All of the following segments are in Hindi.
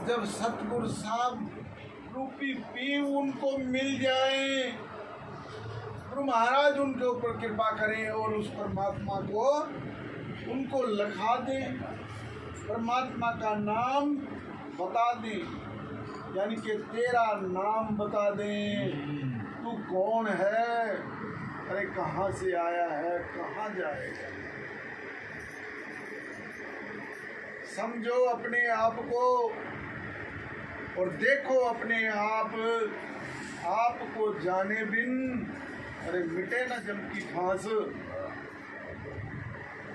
जब सतगुरु साहब रूपी पीव उनको मिल जाए, गुरु महाराज उनके ऊपर कृपा करें और उस परमात्मा को उनको लिखा दें, परमात्मा का नाम बता दें, यानी कि तेरा नाम बता दें, तू कौन है, अरे कहाँ से आया है, कहाँ जाएगा। समझो अपने आप को और देखो अपने आप को जाने बिन, अरे मिटे ना जम की फांस,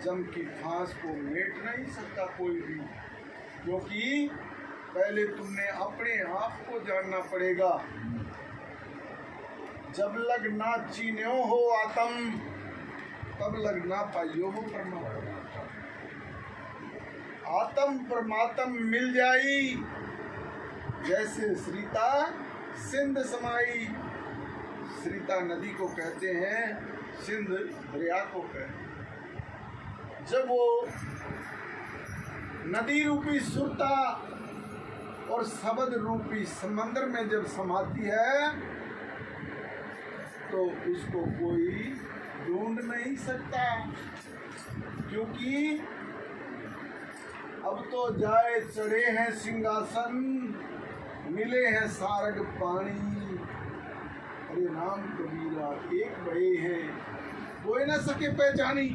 जम की फांस को मिट नहीं सकता कोई भी, क्योंकि पहले तुमने अपने आप को जानना पड़ेगा। जब लग ना चीन्यो हो आत्म, तब लग ना पाइयो हो परमात्मा। आत्म परमात्म मिल जाई, जैसे श्रीता सिंध समाई। श्रीता नदी को कहते हैं, सिंध दरिया को कहते हैं। जब वो नदी रूपी सुरता और शब्द रूपी समंदर में जब समाती है, तो उसको कोई ढूंढ नहीं सकता, क्योंकि अब तो जाए चढ़े हैं सिंहासन, मिले हैं सारग पानी। अरे राम कबीरा एक बहे हैं, कोई न सके पहचानी।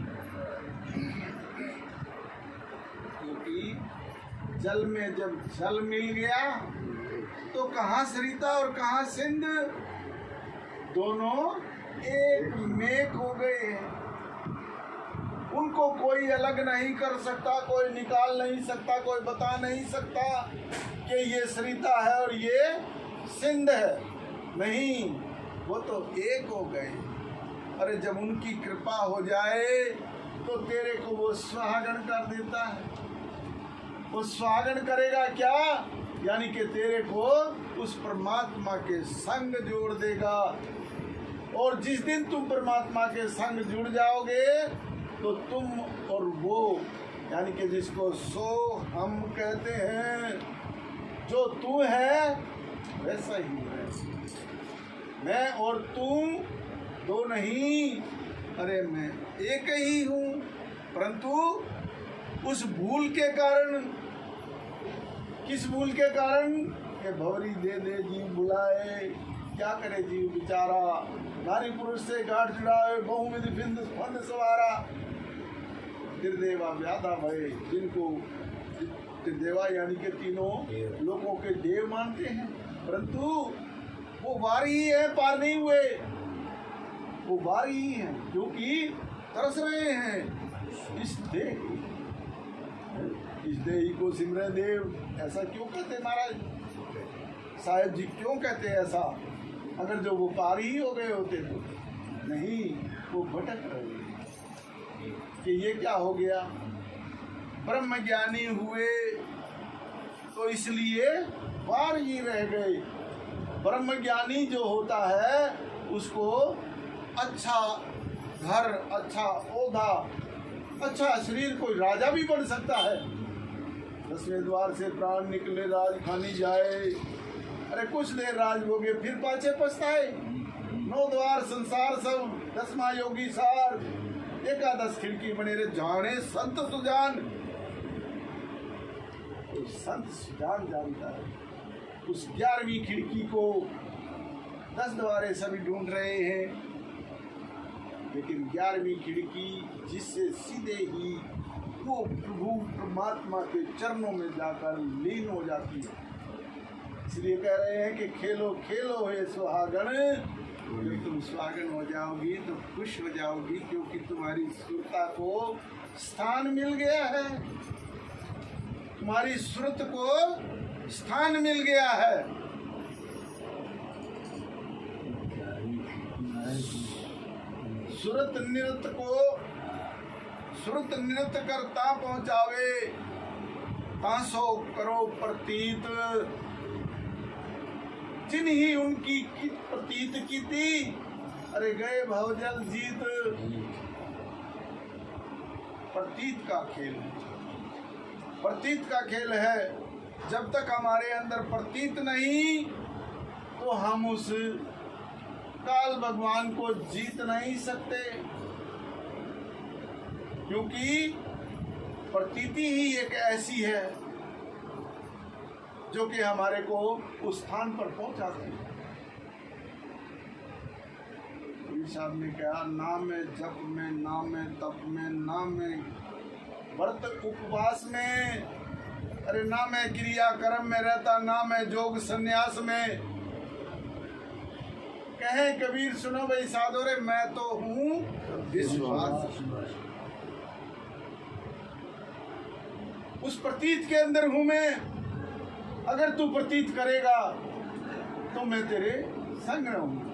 क्योंकि जल में जब जल मिल गया, तो कहाँ सरिता और कहाँ सिंध, दोनों एक मेक हो गए हैं। उनको कोई अलग नहीं कर सकता, कोई निकाल नहीं सकता, कोई बता नहीं सकता कि ये सरिता है और ये सिंध है। नहीं, वो तो एक हो गए। अरे जब उनकी कृपा हो जाए तो तेरे को वो सुहागन कर देता है। वो सुहागन करेगा क्या? यानी कि तेरे को उस परमात्मा के संग जोड़ देगा। और जिस दिन तुम परमात्मा के संग जुड़ जाओगे तो तुम और वो, यानी कि जिसको सो हम कहते हैं, जो तू है वैसा ही है। मैं और तुम दो नहीं, अरे मैं एक ही हूँ। परंतु उस भूल के कारण, किस भूल के कारण? कि भवरी दे दे जीव बुलाए, क्या करे जीव बेचारा, नारी पुरुष से गांठ जुड़ाए, बहुविध फिंद फंद सवारा। त्रिदेवा व्याधा भय, जिनको त्रिदेवा यानी कि तीनों लोगों के देव मानते हैं, परंतु वो वार ही है, पार नहीं हुए। वो वार ही है क्योंकि तरस रहे हैं इस देही को सिमरे देव। ऐसा क्यों कहते महाराज साहेब जी, क्यों कहते ऐसा? अगर जो वो पार ही हो गए होते तो नहीं, वो भटक रहे हैं कि ये क्या हो गया। ब्रह्म ज्ञानी हुए तो इसलिए पार ही रह गए। ब्रह्म ज्ञानी जो होता है उसको अच्छा घर, अच्छा ओधा, अच्छा शरीर, कोई राजा भी बन सकता है। 10वें द्वार से प्राण निकले राज खानी जाए। अरे कुछ देर राज भोगे फिर पाछे पछताए। 9 द्वार संसार सब, 10वां योगी सार, 11 खिड़की बने रे जाने संत सुजान। तो संत सुजान जानता है उस 11वीं खिड़की को। 10 द्वारे सभी ढूंढ रहे हैं, लेकिन 11वीं खिड़की जिससे सीधे ही वो प्रभु परमात्मा के चरणों में जाकर लीन हो जाती है। इसलिए कह रहे हैं कि खेलो खेलो हे सुहागन। जब तुम सुहागन हो जाओगी तो खुश हो जाओगी, क्योंकि तुम्हारी सुरता को स्थान मिल गया है, तुम्हारी सुरत को स्थान मिल गया है। सुरत निरत को सुरत निरत करता पहुंचावे, तासो करो प्रतीत, जिन्हीं उनकी प्रतीत की थी, अरे गए भवजल जीत। प्रतीत का खेल, प्रतीत का खेल है। जब तक हमारे अंदर प्रतीत नहीं, तो हम उस काल भगवान को जीत नहीं सकते, क्योंकि प्रतीति ही एक ऐसी है जो कि हमारे को उस स्थान पर पहुंचाती है। साहब ने कहा, नाम में जप में, नाम में तप में, नाम में व्रत उपवास में, अरे ना मैं क्रिया कर्म में रहता, ना मैं जोग संन्यास में। कहे कबीर सुनो भाई साधो रे, मैं तो हूँ विश्वास, उस प्रतीत के अंदर हूं मैं। अगर तू प्रतीत करेगा तो मैं तेरे संग रहूंगा।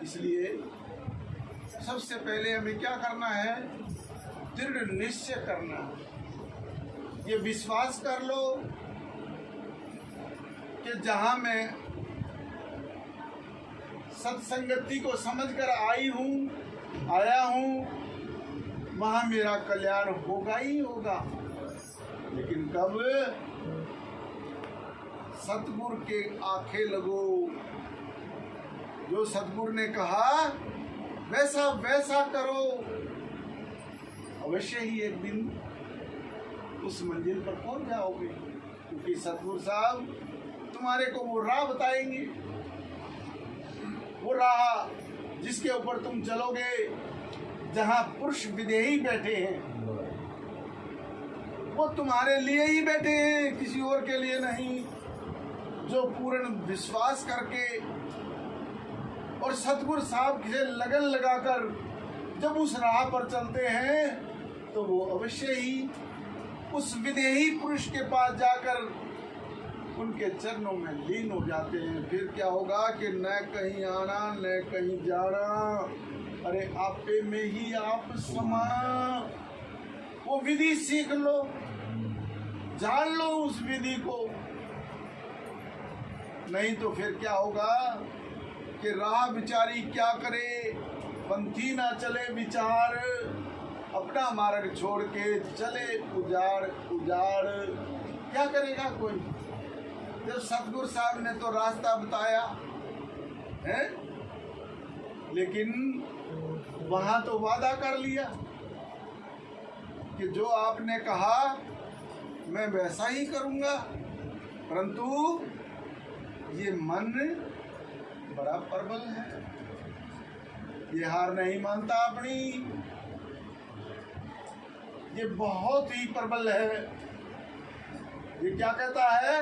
इसलिए सबसे पहले हमें क्या करना है? दृढ़ निश्चय करना है। ये विश्वास कर लो कि जहां मैं सत्संगति को समझकर आया हूं, वहां मेरा कल्याण होगा ही होगा। लेकिन कब? सतगुरु के आंखें लगो। जो सतगुरु ने कहा वैसा वैसा करो, अवश्य ही एक दिन उस मंजिल पर पहुंच जाओगे, क्योंकि सतगुरु साहब तुम्हारे को वो राह बताएंगे, वो राह जिसके ऊपर तुम चलोगे, जहां पुरुष विदेही बैठे हैं, वो तुम्हारे लिए ही बैठे हैं, किसी और के लिए नहीं। जो पूर्ण विश्वास करके और सतगुरु साहब से लगन लगाकर जब उस राह पर चलते हैं, तो वो अवश्य ही उस विदेही पुरुष के पास जाकर उनके चरणों में लीन हो जाते हैं। फिर क्या होगा कि न कहीं आना न कहीं जाना, अरे आपे में ही आप समाना। वो विधि सीख लो, जान लो उस विधि को, नहीं तो फिर क्या होगा कि राह बिचारी क्या करे, पंथी ना चले विचार, अपना मार्ग छोड़ के चले उजाड़ उजाड़। क्या करेगा कोई? जब सतगुरु साहब ने तो रास्ता बताया है, लेकिन वहां तो वादा कर लिया कि जो आपने कहा मैं वैसा ही करूंगा, परंतु ये मन बड़ा प्रबल है, ये हार नहीं मानता अपनी, ये बहुत ही प्रबल है। ये क्या कहता है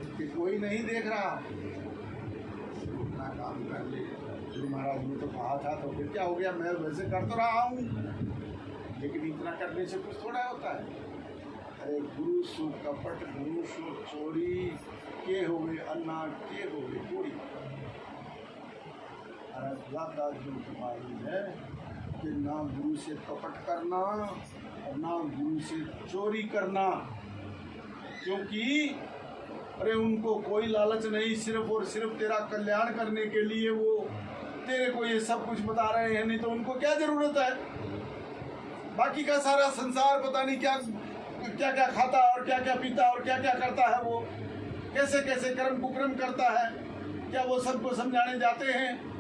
कि कोई नहीं देख रहा, अपना काम कर ले। गुरु महाराज ने तो कहा था, तो फिर क्या हो गया, मैं वैसे कर तो रहा हूँ, लेकिन इतना करने से कुछ थोड़ा होता है। अरे गुरु सु कपट, गुरु सु चोरी, के हो गए अन्ना, के हो गए चोरी। ज़्यादा जो तुम्हारी है कि ना गुरु से कपट करना और ना गुरु से चोरी करना, क्योंकि अरे उनको कोई लालच नहीं, सिर्फ और सिर्फ तेरा कल्याण करने के लिए वो तेरे को ये सब कुछ बता रहे हैं, नहीं तो उनको क्या जरूरत है। बाकी का सारा संसार पता नहीं क्या क्या क्या खाता और क्या क्या पीता और क्या क्या करता है, वो कैसे कैसे कर्म कुकर्म करता है, क्या वो सबको समझाने जाते हैं?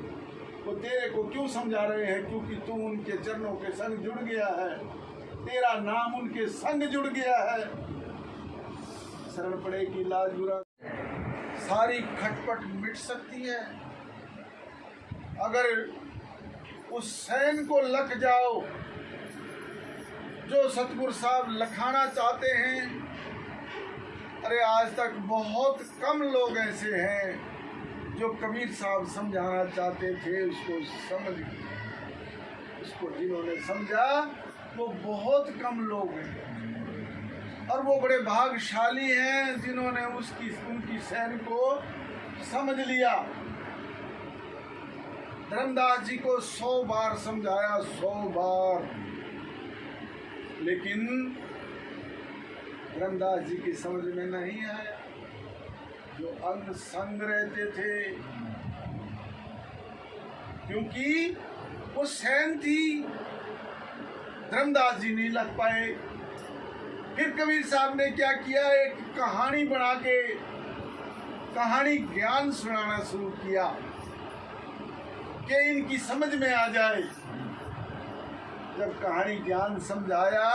वो तेरे को क्यों समझा रहे हैं? क्योंकि तू उनके चरणों के संग जुड़ गया है, तेरा नाम उनके संग जुड़ गया है। शरण पड़े की लाज बुरा, सारी खटपट मिट सकती है अगर उस सैन को लग जाओ जो सतगुरु साहब लखाना चाहते हैं। अरे आज तक बहुत कम लोग ऐसे हैं जो कबीर साहब समझाना चाहते थे, उसको जिन्होंने समझा वो बहुत कम लोग हैं, और वो बड़े भाग्यशाली हैं जिन्होंने उनकी सैन को समझ लिया। धर्मदास जी को 100 बार समझाया, 100 बार, लेकिन धर्मदास जी की समझ में नहीं आया। जो अंग संग रहते थे, क्योंकि वो सैन थी, धर्मदास जी नहीं लग पाए। फिर कबीर साहब ने क्या किया, एक कहानी बना के कहानी ज्ञान सुनाना शुरू किया कि इनकी समझ में आ जाए। जब कहानी ज्ञान समझाया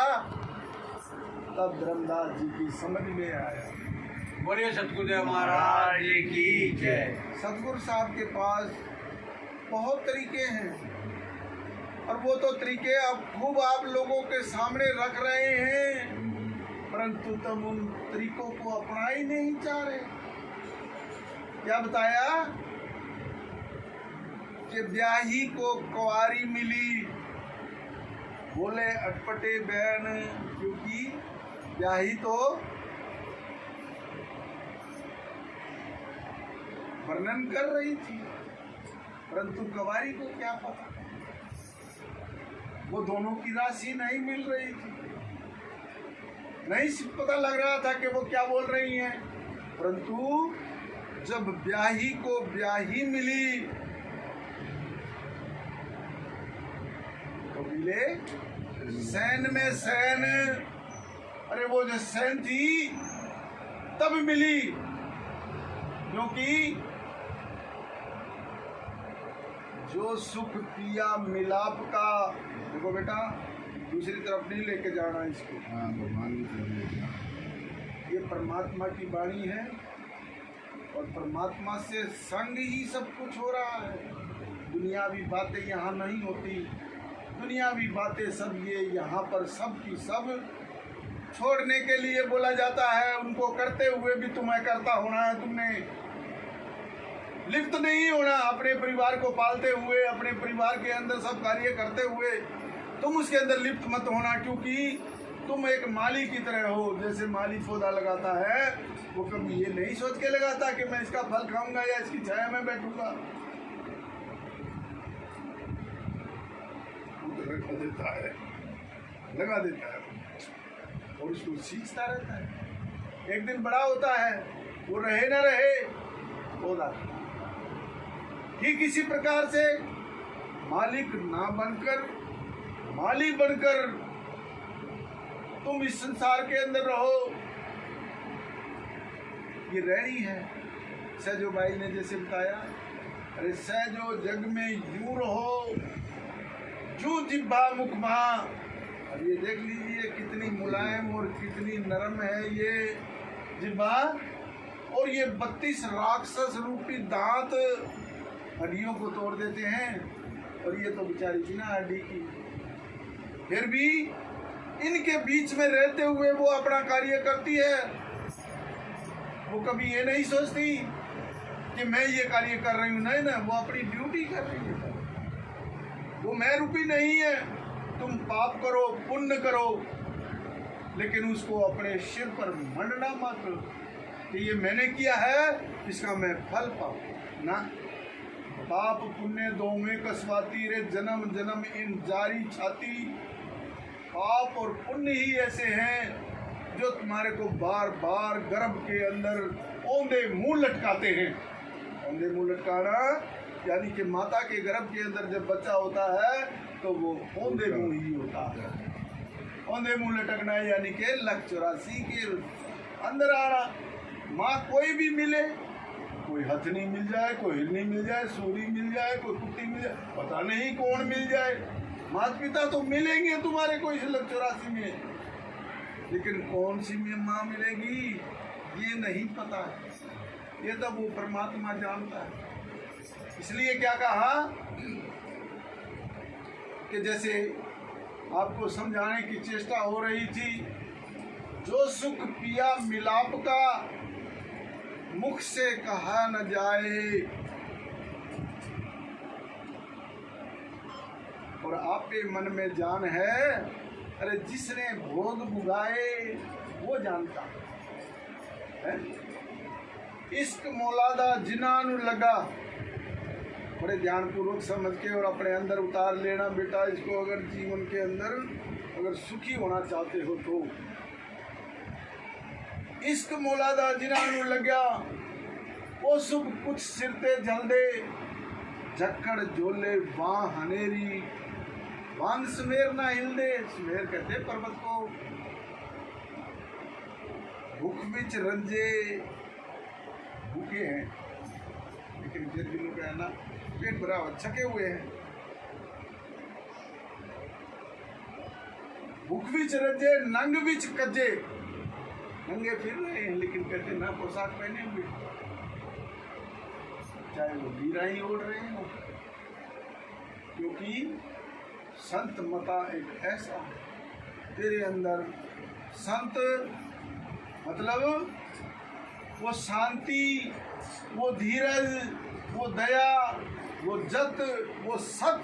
तब धर्मदास जी की समझ में आया। बोलिए सतगुरुदेव महाराज की जय। सतगुरु साहब के पास बहुत तरीके हैं और वो तो तरीके अब खूब आप लोगों के सामने रख रहे हैं, परंतु तुम उन तरीकों को अपना ही नहीं चाह रहे। क्या बताया कि ब्याही को कुंवारी मिली, बोले अटपटे बहन, क्योंकि ब्याही तो वर्णन कर रही थी, परंतु कुंवारी को क्या पता, वो दोनों की राशि नहीं मिल रही थी, नहीं पता लग रहा था कि वो क्या बोल रही हैं। परंतु जब ब्याही को ब्याही मिली तो मिले सैन में सैन, अरे वो जो सैन थी तब मिली, क्योंकि जो सुख पिया मिलाप का, देखो बेटा दूसरी तरफ नहीं लेके जाना इसको, ये परमात्मा की वाणी है और परमात्मा से संग ही सब कुछ हो रहा है। दुनियावी बातें यहाँ नहीं होती, दुनियावी बातें सब ये यहाँ पर सब की सब छोड़ने के लिए बोला जाता है। उनको करते हुए भी तुम्हें करता होना है, तुमने लिप्त नहीं होना। अपने परिवार को पालते हुए, अपने परिवार के अंदर सब कार्य करते हुए तुम उसके अंदर लिप्त मत होना, क्योंकि तुम एक माली की तरह हो। जैसे माली पौधा लगाता है, वो कभी ये नहीं सोच के लगाता कि मैं इसका फल खाऊंगा या इसकी छाया में बैठूंगा, लगा देता है और उसको सींचता रहता है। एक दिन बड़ा होता है, वो रहे ना रहे पौधा। ठीक इसी प्रकार से मालिक ना बनकर माली बनकर तुम इस संसार के अंदर रहो, ये रहनी है। सहजो भाई ने जैसे बताया, अरे सहजो जग में यूं रहो जू जिब्बा मुखमा। अब ये देख लीजिए कितनी मुलायम और कितनी नरम है ये जिब्बा, और ये 32 राक्षस रूपी दांत हड्डियों को तोड़ देते हैं, और ये तो बेचारी बिना हड्डी की, फिर भी इनके बीच में रहते हुए वो अपना कार्य करती है। वो कभी ये नहीं सोचती कि मैं ये कार्य कर रही हूँ, नहीं ना, वो अपनी ड्यूटी कर रही है। वो मैं रूपी नहीं है। तुम पाप करो पुण्य करो, लेकिन उसको अपने सिर पर मंडना मत कि ये मैंने किया है, इसका मैं फल पाऊँ ना। पाप पुण्य दो में कसवाती रे जन्म जन्म इन जारी छाती। पाप और पुण्य ही ऐसे हैं जो तुम्हारे को बार बार गर्भ के अंदर औंधे मुंह लटकाते हैं। औंधे मुंह लटकाना यानी कि माता के गर्भ के अंदर जब बच्चा होता है तो वो औंधे मुंह ही होता है। औंधे मुंह लटकना यानी कि लक 84 के अंदर आना। माँ कोई भी मिले, कोई हथनी मिल जाए, कोई हिरनी मिल जाए, सूरी मिल जाए, कोई कुत्ती मिल जाए, पता नहीं कौन मिल जाए। माता पिता तो मिलेंगे तुम्हारे को इस लक 84 में, लेकिन कौन सी में माँ मिलेगी ये नहीं पता है। ये तब वो परमात्मा जानता है। इसलिए क्या कहा कि जैसे आपको समझाने की चेष्टा हो रही थी, जो सुख पिया मिलाप का मुख से कहा न जाए, और आपके मन में जान है। अरे जिसने भोग भुगाए वो जानता है। इश्क मौलादा जिनानु लगा, बड़े ध्यानपूर्वक समझ के और अपने अंदर उतार लेना बेटा इसको। अगर जीवन के अंदर अगर सुखी होना चाहते हो तो इश्क मौलादा जिनानु लगा, वो सुख कुछ सिरते जल दे, झक्कड़ जोले बाँ हनेरी। वन सुमेर ना हिल दे, सुमेर कहते पर्वत को। भूख बिच रंजे, भूखे हैं लेकिन फिर भी लोग है ना पेट भरा हुआ, छके हुए हैं। भूख बिच रंजे नंग बिच कजे, नंगे फिर रहे हैं लेकिन कहते ना पोशाक पहने हुए, चाहे वो वीरा ही ओढ़ रहे हो। क्योंकि संत मता एक ऐसा तेरे अंदर, संत मतलब वो शांति, वो धीरज, वो दया, वो जत, वो सत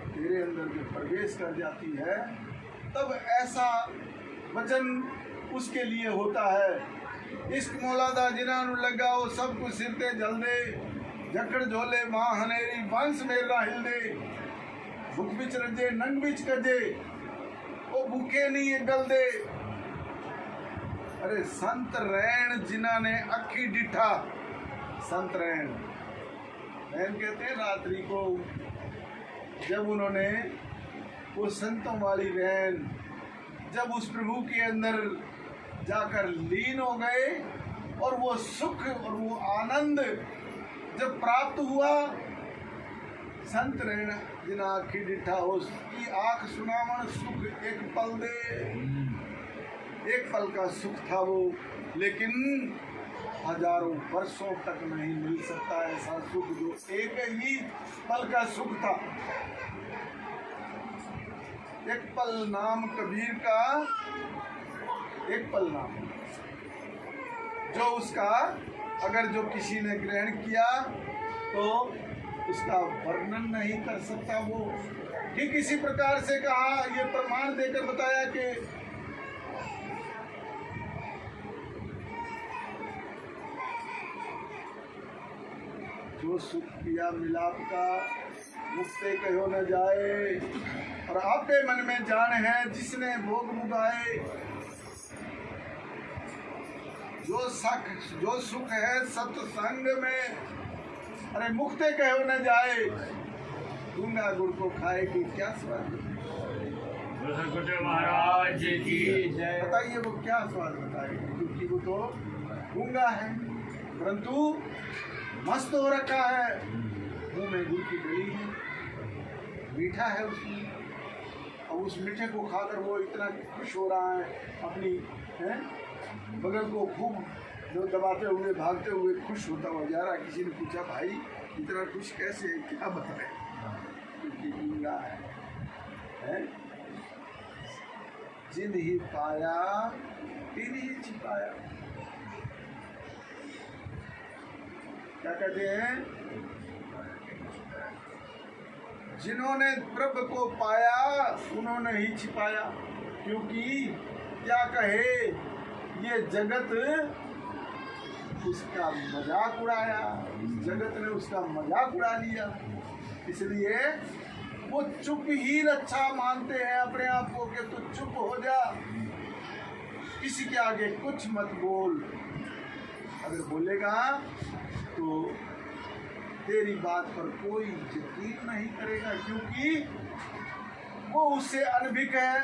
तेरे अंदर जो प्रवेश कर जाती है, तब ऐसा वचन उसके लिए होता है। इश्क मौलादा जिन्हां लगा वो सब कुछ सिर ते जल दे, जकड़ झोले मां हनेरी वंश मेरा हिल दे। भुख बिच रजे नंग बिच कजे, वो भूखे नहीं गल दे। अरे संत रैन जिन्हां ने अखी डिठा, संत रैन, रैन कहते हैं रात्रि को, जब उन्होंने वो संतों वाली रैन, जब उस प्रभु के अंदर जाकर लीन हो गए और वो सुख और वो आनंद जब प्राप्त हुआ, संत रैन जिन आखी डिठा, उसकी आंख सुनावन सुख एक पल दे, एक पल का सुख था वो, लेकिन हजारों वर्षों तक नहीं मिल सकता ऐसा सुख जो एक ही पल का सुख था। एक पल नाम कबीर का, एक पल नाम जो उसका अगर जो किसी ने ग्रहण किया तो उसका वर्णन नहीं कर सकता। वो ठीक इसी प्रकार से कहा, ये प्रमाण देकर बताया कि जो सुख पिया मिलाप का, मुझसे कहो न जाए, और आपे मन में जान है जिसने भोग मुगाए। जो सुख है सत्संग में, अरे मुक्ते कहो न जाए, गूंगा गुड़ को खाए कि क्या स्वाद। महाराज की जय। बताइए वो क्या स्वाद बताएगी, क्योंकि वो तो गूंगा है परंतु मस्त हो रखा है। मुंह में गुड़ की गली है, मीठा है उसमें, और उस मीठे को खाकर वो इतना खुश हो रहा है, अपनी बगल को खूब जो दबाते हुए भागते हुए खुश होता हुआ जा रहा है। किसी ने पूछा भाई इतना खुश कैसे है, क्या बताए, क्योंकि गूंगा है। जिन ही पाया तिन ही छिपाया, क्या कहते हैं, जिन्होंने प्रभु को पाया उन्होंने ही छिपाया। क्योंकि क्या कहे, ये जगत उसका मजाक उड़ाया, जगत ने उसका मजाक उड़ा लिया, इसलिए वो चुप ही रक्षा मानते हैं अपने आप को कि तू चुप हो जा, किसी के आगे कुछ मत बोल। अगर बोलेगा तो तेरी बात पर कोई यकीन नहीं करेगा, क्योंकि वो उससे अनभिज्ञ है,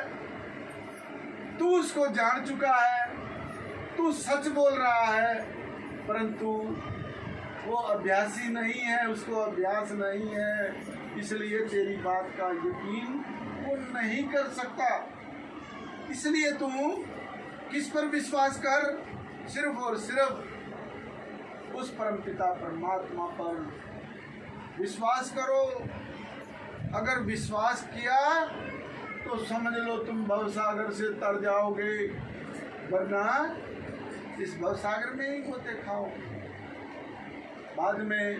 तू उसको जान चुका है, तू सच बोल रहा है, परंतु वो अभ्यासी नहीं है, उसको अभ्यास नहीं है, इसलिए तेरी बात का यकीन वो नहीं कर सकता। इसलिए तू किस पर विश्वास कर, सिर्फ और सिर्फ उस परमपिता परमात्मा पर विश्वास करो। अगर विश्वास किया तो समझ लो तुम भवसागर से तर जाओगे, वरना इस भवसागर में ही होते खाओ। बाद में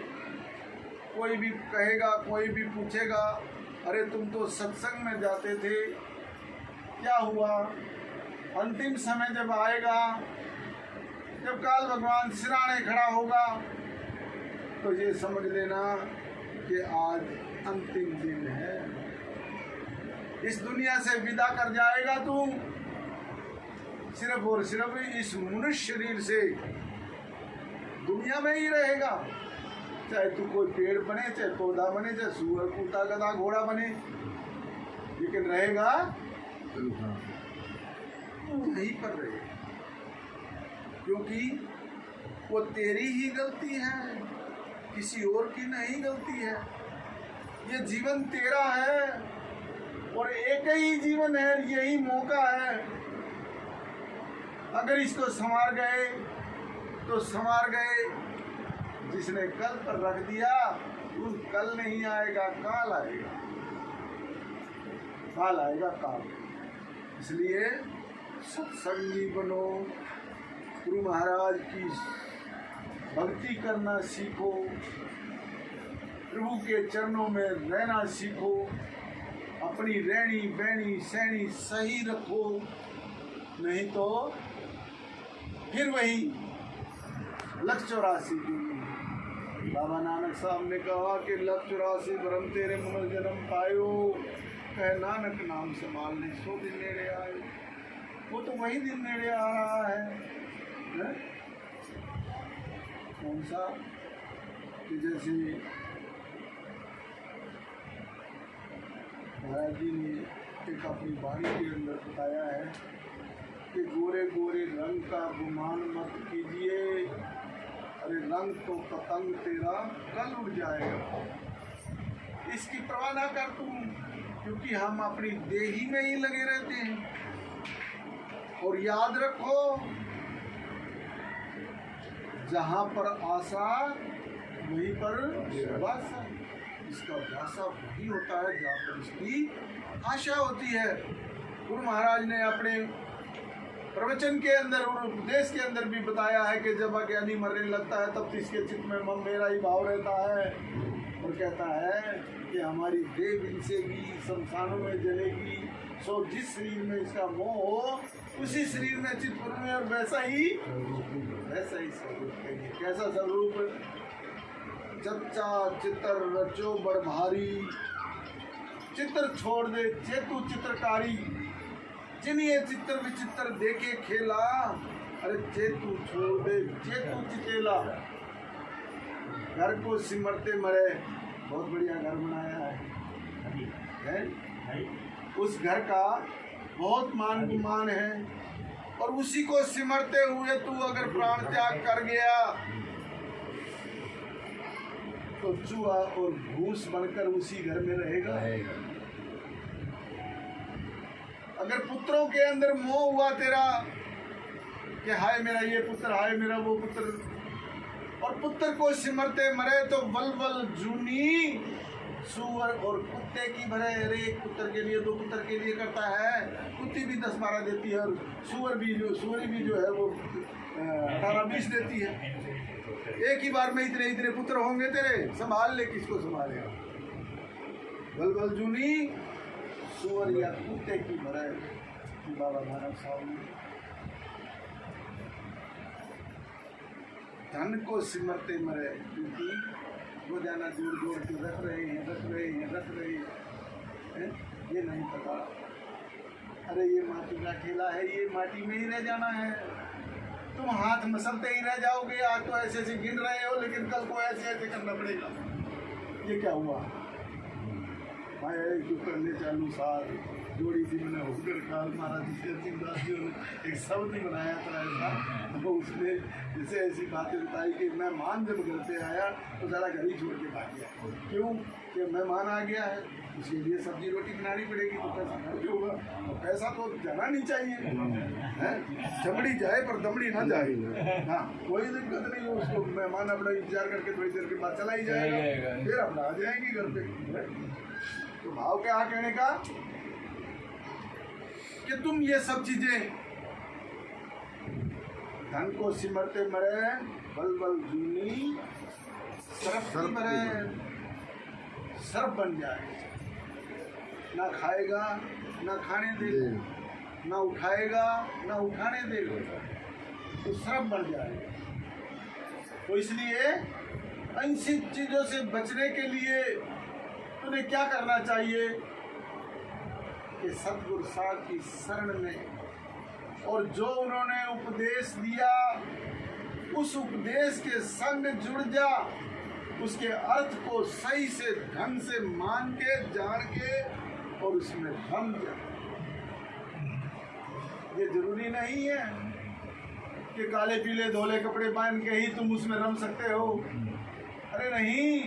कोई भी कहेगा, कोई भी पूछेगा, अरे तुम तो सत्संग में जाते थे, क्या हुआ? अंतिम समय जब आएगा, जब काल भगवान सिराने खड़ा होगा, तो ये समझ लेना कि आज अंतिम दिन है, इस दुनिया से विदा कर जाएगा तू, सिर्फ और सिर्फ इस मनुष्य शरीर से दुनिया में ही रहेगा। चाहे तू कोई पेड़ बने, चाहे पौधा बने, चाहे सूअर, कुत्ता, गधा, घोड़ा बने, लेकिन रहेगा यहीं पर रहे, क्योंकि वो तेरी ही गलती है, किसी और की नहीं गलती है। ये जीवन तेरा है और एक ही जीवन है, यही मौका है। अगर इसको संवार गए तो संवार गए, जिसने कल पर रख दिया वो कल नहीं आएगा, काल आएगा, काल आएगा, काल। इसलिए सत्संगी बनो, गुरु महाराज की भक्ति करना सीखो, प्रभु के चरणों में रहना सीखो, अपनी रहनी बहनी सहनी सही रखो, नहीं तो फिर वही 184 की। बाबा नानक साहब ने कहा कि 184 भरम तेरे मन जन्म पायो, कह नानक नाम संभाल ले 100 दिन नेड़े आए। वो तो वही दिन नेड़े आ रहा है? कौन सा? कि जैसे महाराज जी ने एक अपनी वाणी के अंदर बताया है कि गोरे गोरे रंग का गुमान मत कीजिए, अरे रंग तो पतंग तेरा कल उड़ जाएगा, इसकी परवाह ना कर तुम, क्योंकि हम अपनी देही में ही लगे रहते हैं। और याद रखो, जहाँ पर आशा वहीं पर वासा, इसका वासा वही होता है जहाँ पर इसकी आशा होती है। गुरु महाराज ने अपने प्रवचन के अंदर और उपदेश के अंदर भी बताया है कि जब अज्ञानी मरने लगता है तब इसके चित्त में मम मेरा ही भाव रहता है, और कहता है कि हमारी देह बिनसेगी, शमशानों में जलेगी, सो जिस शरीर में इसका मोह हो उसी शरीर में चित्त में, और वैसा ही स्वरूप कहेंगे। कैसा स्वरूप? चच्चा चित्र रचो बड़ भारी, चित्र छोड़ दे चेतु चित्रकारी, जिन्हें चित्र विचित्र देखे खेला, अरे चेतु छोड़ दे चेतु चितेला। घर को सिमरते मरे, बहुत बढ़िया घर बनाया है? उस घर का बहुत मान गुमान है, और उसी को सिमरते हुए तू अगर प्राण त्याग कर गया तो चूहा और घूस बनकर उसी घर में रहेगा। अगर पुत्रों के अंदर मोह हुआ तेरा कि हाय मेरा ये पुत्र, हाय मेरा वो पुत्र, और पुत्र को सिमरते मरे तो बल बल जूनी सुअर और कुत्ते की भरे। अरे एक पुत्र के लिए 2 पुत्र के लिए करता है, कुत्ती भी 10-12 देती है, और सुअरी भी जो है वो 18-20 देती है। एक ही बार में इतने पुत्र होंगे तेरे, संभाल ले, किसको संभालेगा? बल बल जूनी सुअर या कुत्ते की भरे। बाबा नानक साहब ने धन को सिमरते मरे, क्योंकि रोजाना जोड़ के रख रहे हैं, ये नहीं पता अरे ये माटी का ठेला है, ये माटी में ही रह जाना है। तुम हाथ मसलते ही रह जाओगे। आज तो ऐसे ऐसे गिन रहे हो, लेकिन कल को ऐसे ऐसे करना पड़ेगा। ये क्या हुआ? माया जो करने चालू साल जोड़ी थी मैंने होकर काल। महाराज सिंहदास जी ने एक शब्द बनाया था ऐसा, तो उसने जैसे ऐसी बातें बताई कि मेहमान जब घर पे आया तो सारा घर ही छोड़ के भाग गया। क्यों? कि मेहमान आ गया है, उसके लिए सब्जी रोटी बनानी पड़ेगी, तो पैसा खर्च होगा। तो पैसा तो जाना नहीं चाहिए, चमड़ी जाए पर दमड़ी ना जाए। हाँ, कोई दिक्कत नहीं है, उसको मेहमान अपना इंतजार करके थोड़ी देर के बाद चला ही जाएगा, फिर अपना आ जाएंगी घर पे। तो भाव क्या कहने का कि तुम ये सब चीजें धन को सिमरते मरे, बल बल जूनी सर्प मरे, सर्प बन जाए, ना खाएगा ना खाने देगा, ना उठाएगा ना उठाने देगा, तो सर्प बन जाएगा। तो इसलिए इन चीजों से बचने के लिए तुम्हें क्या करना चाहिए कि सतगुरु साहब की शरण में और जो उन्होंने उपदेश दिया उस उपदेश के संग जुड़ जा। उसके अर्थ को सही से ढंग से मान के जान के और उसमें रम जाए। ये जरूरी नहीं है कि काले पीले धोले कपड़े पहन के ही तुम उसमें रम सकते हो। अरे नहीं,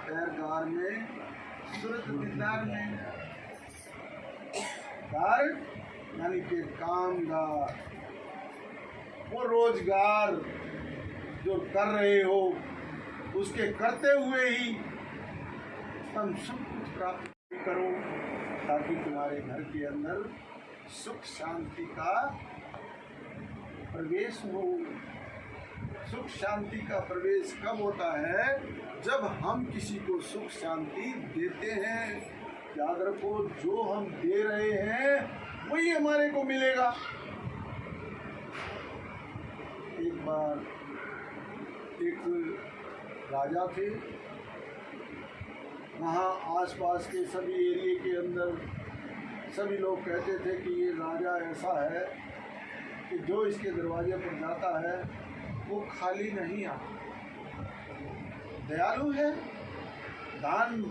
पैरगार में, सूरत दीदार में, कार यानी कि कामगार, वो रोजगार जो कर रहे हो उसके करते हुए ही तुम सब कुछ प्राप्त करो, ताकि तुम्हारे घर के अंदर सुख शांति का प्रवेश हो। सुख शांति का प्रवेश कब होता है? जब हम किसी को सुख शांति देते हैं। याद रखो, जो हम दे रहे हैं वही हमारे को मिलेगा। एक बार एक राजा थे, वहाँ आसपास के सभी एरिया के अंदर सभी लोग कहते थे कि ये राजा ऐसा है कि जो इसके दरवाजे पर जाता है वो खाली नहीं आता। दयालु है, दान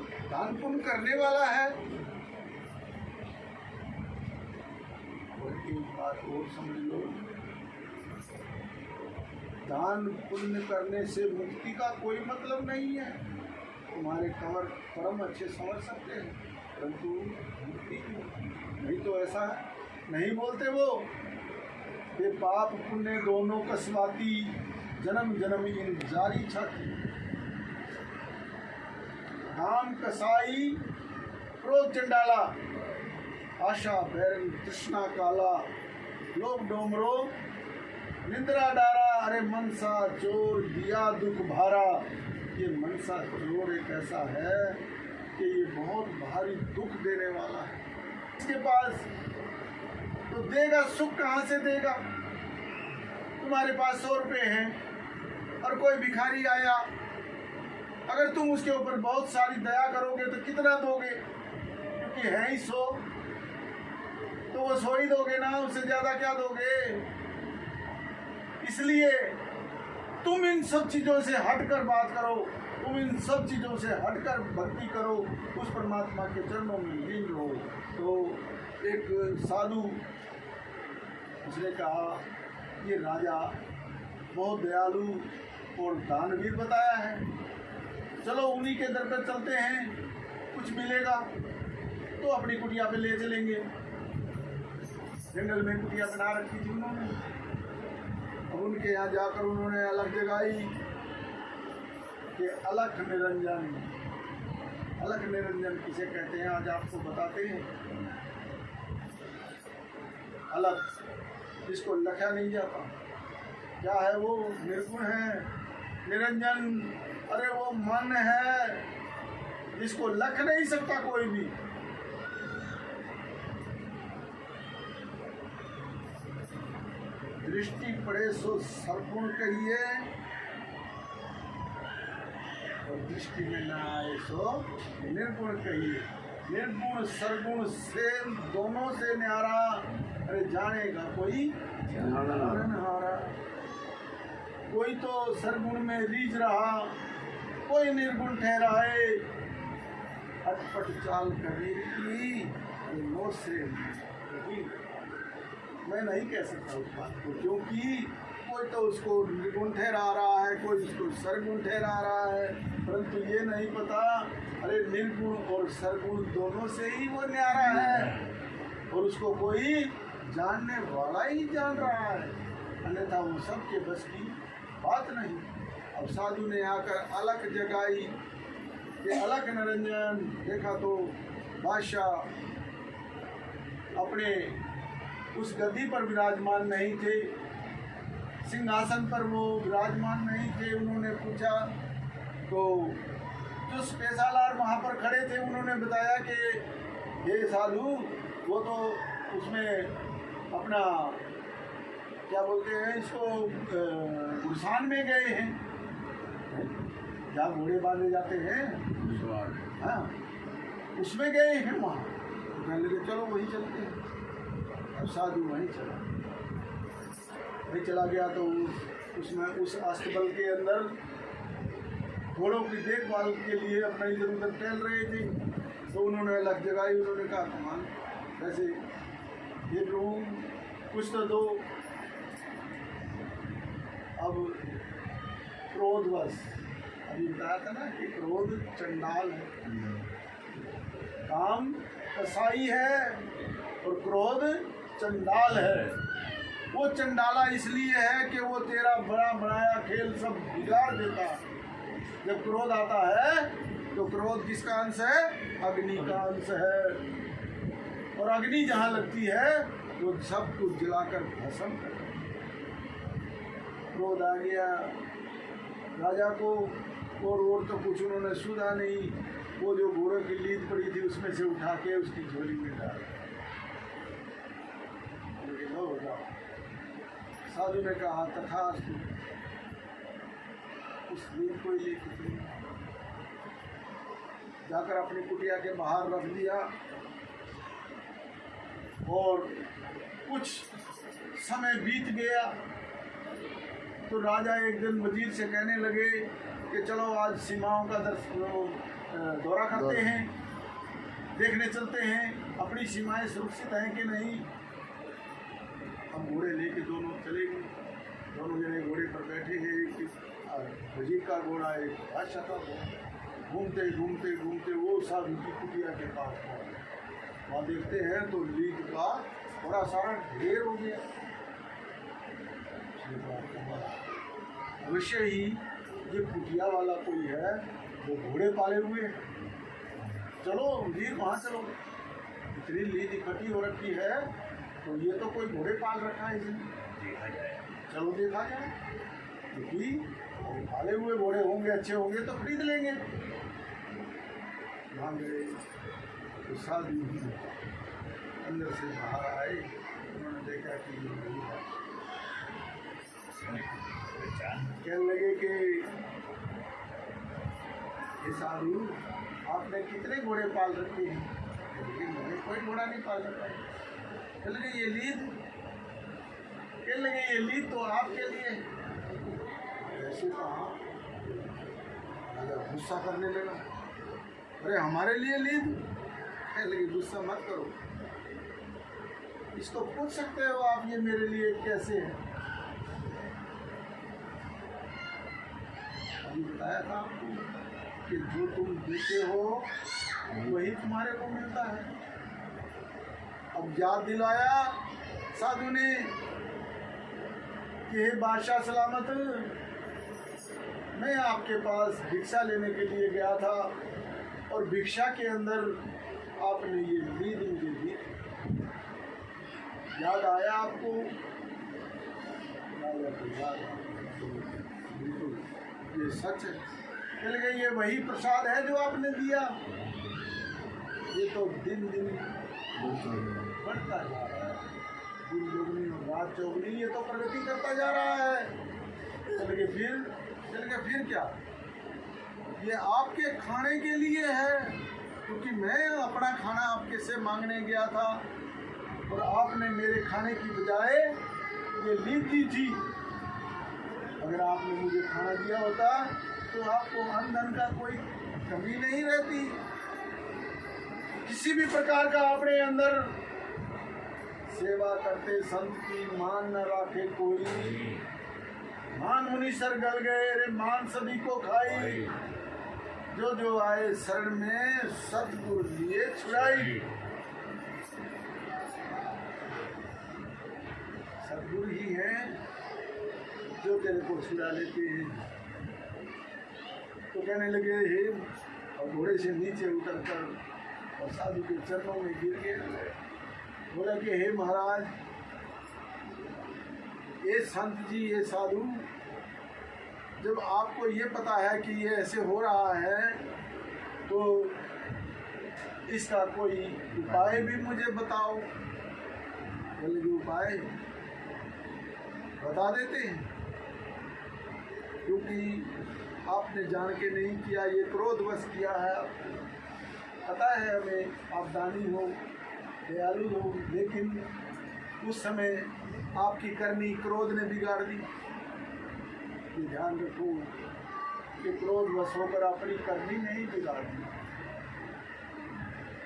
पुण्य करने वाला है। और एक बात और समझ लो, दान पुण्य करने से मुक्ति का कोई मतलब नहीं है। तुम्हारे कमर परम अच्छे समझ सकते हैं, परंतु मुक्ति नहीं तो ऐसा नहीं बोलते वो कि पाप पुण्य दोनों कसवाती, जन्म जन्म इन जारी छठी। नाम कसाई क्रोध चंडाला, आशा बैरन तृष्णा काला, लोभ डोमरो निंद्रा डारा। अरे मनसा चोर दिया दुख भारा। ये मनसा चोर एक ऐसा है कि ये बहुत भारी दुख देने वाला है। इसके पास तो देगा सुख कहाँ से देगा? तुम्हारे पास 100 रुपये हैं और कोई भिखारी आया, अगर तुम उसके ऊपर बहुत सारी दया करोगे तो कितना दोगे? क्योंकि है ही 100, तो वो 100 ही दोगे ना, उससे ज्यादा क्या दोगे? इसलिए तुम इन सब चीजों से हटकर बात करो, तुम इन सब चीजों से हटकर भक्ति करो, उस परमात्मा के चरणों में लीन रहो। तो एक साधु, उसने कहा ये राजा बहुत दयालु और दानवीर बताया है, चलो उन्हीं के दर पर चलते हैं, कुछ मिलेगा तो अपनी कुटिया पे ले चलेंगे। जंगल में कुटिया बना रखी थी उन्होंने, और उनके यहाँ जाकर उन्होंने अलग जगाई कि अलख निरंजन। अलख निरंजन किसे कहते हैं आज आपको बताते हैं। अलख जिसको लखा नहीं जाता, क्या है वो? निर्गुण है। निरंजन, अरे वो मन है जिसको लख नहीं सकता कोई भी। दृष्टि पड़े सो सर्वगुण कहिए, और दृष्टि में न आए सो निर्गुण कहिए। निर्गुण सरगुण से दोनों से न्यारा, अरे जानेगा कोई हारा। कोई तो सरगुण में रीझ रहा, कोई निर्गुण ठहराए। अटपट चाल कबीर की ये मोह से मैं नहीं कह सकता उस बात को, क्योंकि कोई तो उसको निर्गुण ठहरा रहा है, कोई उसको सरगुण ठहरा रहा है, परंतु ये नहीं पता अरे निर्गुण और सरगुण दोनों से ही वो न्यारा है, और उसको कोई जानने वाला ही जान रहा है, अन्यथा वो सबके बस की बात नहीं। अब साधु ने आकर अलख जगाई कि अलख निरंजन। देखा तो बादशाह अपने उस गद्दी पर विराजमान नहीं थे, सिंहासन पर वो विराजमान नहीं थे। उन्होंने पूछा तो जो पेशालार वहाँ पर खड़े थे उन्होंने बताया कि ये साधु वो तो उसमें अपना क्या बोलते हैं इसको गुरसान में गए हैं, जहाँ घोड़े बांधे जाते हैं, हाँ उसमें गए हैं वहाँ। तो कहने लगे चलो वहीं चलते हैं। अब साधु वहीं चला गया तो उसमें उस अस्तबल के अंदर घोड़ों की देखभाल के लिए अपना इधर उधर टहल रहे थे। तो उन्होंने अलग जगाई, उन्होंने कहा कमान ऐसे ये रूम कुछ तो दो। अब क्रोधवश, अभी बताया था ना कि क्रोध चंडाल है, काम कसाई है और क्रोध चंडाल है। वो चंडाला इसलिए है कि वो तेरा बड़ा बनाया खेल सब बिगाड़ देता है। जब क्रोध आता है तो क्रोध किसका अंश है? अग्नि का अंश है, और अग्नि जहाँ लगती है वो सब कुछ जलाकर भस्म कर। क्रोध आ गया राजा को, और तो कुछ उन्होंने सुना नहीं। वो जो घोड़ों की लीद पड़ी थी उसमें से उठा के उसकी झोली में डाल। साधु ने कहा तथास्तु, उस लीद को ही लेकर जाकर अपनी कुटिया के बाहर रख दिया। और कुछ समय बीत गया तो राजा एक दिन वजीर से कहने लगे कि चलो आज सीमाओं का दौरा करते हैं, देखने चलते हैं अपनी सीमाएं सुरक्षित हैं कि नहीं। हम घोड़े लेके दोनों चले गए। दोनों जने घोड़े पर बैठे हैं, एक वजीर का घोड़ा, एक बादशाह का घोड़ा। घूमते घूमते घूमते वो साधु की कुटिया के पास पहुंचे। वहाँ देखते हैं तो लीद का बड़ा सारा ढेर हो गया। अवश्य ही ये कुटिया वाला कोई है, वो घोड़े पाले हुए हैं। चलो लीद वहाँ चलो, इतनी लीद इकट्ठी हो रखी है तो ये तो कोई घोड़े पाल रखा है इसने, देखा जाए। चलो देखा जाए, क्योंकि पाले हुए घोड़े होंगे, अच्छे होंगे तो खरीद लेंगे। वहाँ गए तो साधु अंदर से बाहर आए, उन्होंने देखा कि ये नहीं है। कहने लगे कि ये साधु आपने कितने घोड़े पाल रखे हैं? लेकिन मैंने कोई घोड़ा नहीं पाल रखा है। कहने लगे ये लीद, कहने लगे ये लीद तो आपके लिए। ऐसे कहा, अगर गुस्सा करने लगा, अरे हमारे लिए लीद? कहने लगे गुस्सा मत करो, इसको पूछ सकते हो आप ये मेरे लिए कैसे है। अभी बताया था आपको कि जो तुम देते हो वही तुम्हारे को मिलता है। अब याद दिलाया साधु ने कि हे बादशाह सलामत, मैं आपके पास भिक्षा लेने के लिए गया था और भिक्षा के अंदर आपने ये लीद मुझे दी। याद आया आपको? बिल्कुल ये सच है। चल गए, ये वही प्रसाद है जो आपने दिया। ये तो दिन दिन बढ़ता जा रहा है, दिन दोगुनी और रात चौगुनी, ये तो प्रगति करता जा रहा है। चल गए फिर क्या? ये आपके खाने के लिए है, क्योंकि मैं अपना खाना आपके से मांगने गया था और आपने मेरे खाने की बजाय ये लीद दी थी। अगर आपने मुझे खाना दिया होता तो आपको अन्न धन का कोई कमी नहीं रहती। किसी भी प्रकार का अपने अंदर सेवा करते संत की मान न राखे कोई, मान मुनि सर गल गए रे मान सभी को खाई, जो जो आए शरण में सतगुरु दिए छुड़ाई। सतगुरु ही हैं जो तेरे को छुड़ा लेते हैं। तो कहने लगे हे, और घोड़े से नीचे उतरकर और साधु के चरणों में गिर गए। बोला कि हे महाराज, ये संत जी, ये साधु, जब आपको ये पता है कि ये ऐसे हो रहा है तो इसका कोई उपाय भी मुझे बताओ। बोले कि उपाय बता देते हैं, क्योंकि आपने जान के नहीं किया, ये क्रोधवश किया है। पता है हमें आप दानी हो, दयालु हो, लेकिन उस समय आपकी करनी क्रोध ने बिगाड़ दी। ये ध्यान रखो कि क्रोध वश होकर अपनी करनी नहीं बिगाड़नी।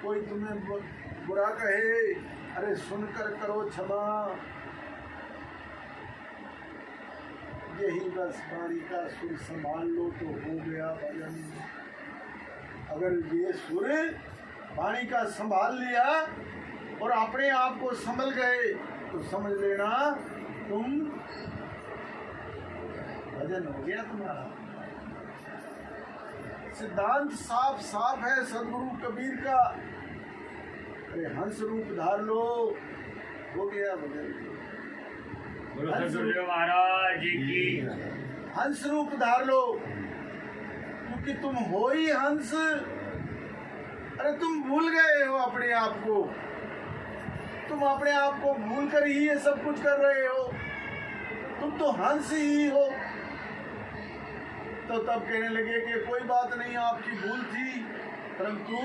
कोई तुम्हें बुरा कहे, अरे सुनकर करो क्षमा। यही बस वाणी का सुर संभाल लो तो हो गया भजन। अगर ये सुर वाणी का संभाल लिया और अपने आप को संभल गए तो समझ लेना तुम भजन हो गया तुम्हारा। सिद्धांत साफ साफ है सदगुरु कबीर का। अरे हंस रूप धार लो, हो गया भजन। गुरु सदगुरुदेव महाराज की हंस रूप धार लो, क्योंकि तुम हो ही हंस। अरे तुम भूल गए हो अपने आप को, तुम अपने आप को भूल कर ही ये सब कुछ कर रहे हो। तुम तो हंस ही हो। तो तब कहने लगे कि कोई बात नहीं, आपकी भूल थी, परंतु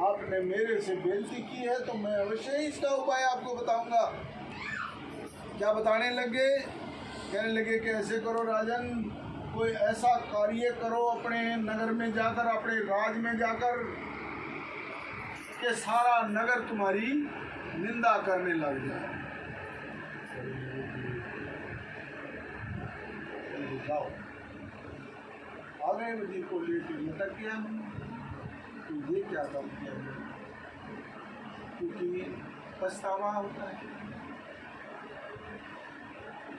आपने मेरे से बेनती की है तो मैं अवश्य ही इसका उपाय आपको बताऊंगा। क्या बताने लगे? कहने लगे कि ऐसे करो राजन, कोई ऐसा कार्य करो अपने नगर में जाकर, अपने राज में जाकर, कि सारा नगर तुम्हारी निंदा करने लग जाए। जाओ, आगे जी को लेकर लटक गया। तो ये क्या काम किया? क्योंकि पछतावा होता है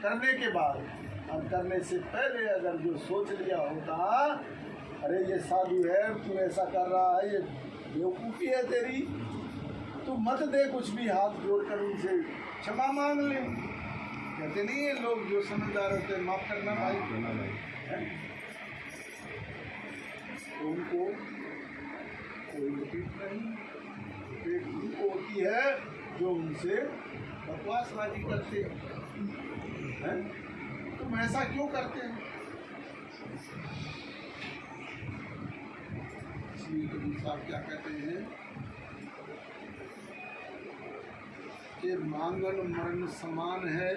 करने के बाद, और करने से पहले अगर जो सोच लिया होता, अरे ये साधु है, तू ऐसा कर रहा है, ये बेवकूफ़ी है तेरी, तू मत दे कुछ भी, हाथ जोड़कर उनसे क्षमा मांग ले। कहते नहीं है लोग जो समझदार होते हैं, माफ करना भाई, तो उनको कोई रिपीट नहीं। रिपीट उनको होती है जो उनसे बकवासबाजी करते हैं। तुम ऐसा क्यों करते हैं? इसलिए कबीर साहब क्या कहते हैं कि मांगन मरण समान है।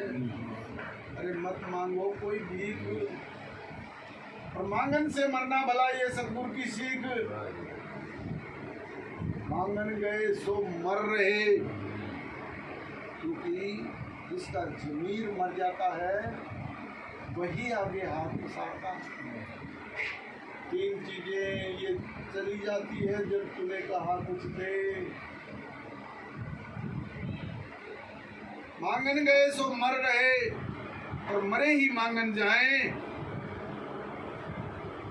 अरे मत मांगो कोई भीख, और मांगन से मरना भला, ये सतगुरु की सीख। मांगन गए सो मर रहे, क्योंकि जिसका जमीर मर जाता है वही आगे हाथ पसारता है। 3 चीजें ये चली जाती है जब तूने कहा कुछ दे। मांगन गए सो मर रहे, और मरे ही मांगन जाए।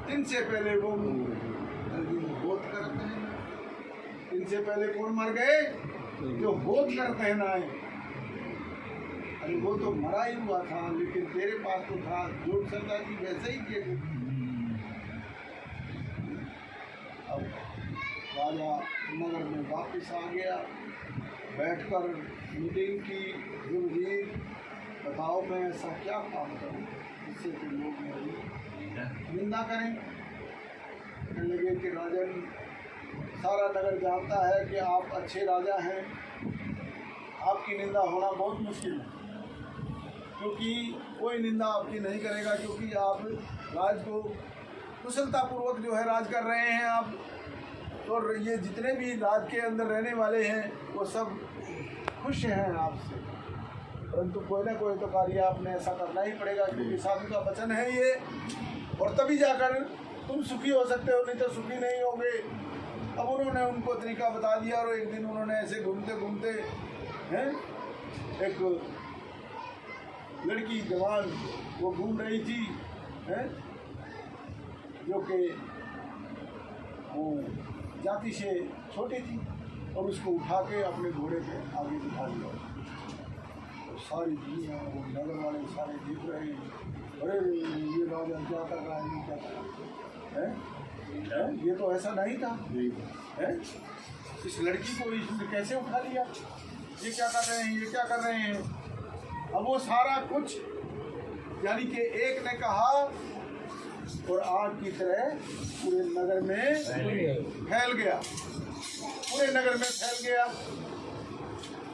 इनसे पहले वो होत करते हैं। इनसे पहले कौन मर गए? जो होत करते हैं ना। अरे वो तो मरा ही हुआ था, लेकिन तेरे पास तो था। जोड़ सरदार जी वैसे ही किए। अब राजा नगर में वापस आ गया, बैठकर मीटिंग की। गुरुजी बताओ मैं ऐसा क्या काम करूं जिससे कि लोग मेरी निंदा करें। कहने लगे कि राजन, सारा नगर जानता है कि आप अच्छे राजा हैं, आपकी निंदा होना बहुत मुश्किल है, क्योंकि कोई निंदा आपकी नहीं करेगा, क्योंकि आप राज को कुशलतापूर्वक जो है राज कर रहे हैं आप। और ये जितने भी राज के अंदर रहने वाले हैं वो सब खुश हैं आपसे, परंतु कोई ना कोई तो कार्य आपने ऐसा करना ही पड़ेगा, क्योंकि साधु का वचन है ये, और तभी जाकर तुम सुखी हो सकते हो, नहीं तो सुखी नहीं होगे। अब उन्होंने उनको तरीका बता दिया, और एक दिन उन्होंने ऐसे घूमते घूमते हैं, एक लड़की जवान वो घूम रही थी, हैं, जो कि वो जाति से छोटी थी, और उसको उठा के अपने घोड़े पे आगे बिठा दिया। तो सारी दुनिया, वो नगर वाले सारे देख रहे हैं, अरे ये राजा क्या कर रहा है, ये क्या कर रहा है? ये तो ऐसा नहीं था, है? इस लड़की को इसने कैसे उठा लिया, ये क्या कर रहे हैं, ये क्या कर रहे हैं? अब वो सारा कुछ, यानी कि एक ने कहा और आग की तरह पूरे नगर में फैल गया, पूरे नगर में फैल गया।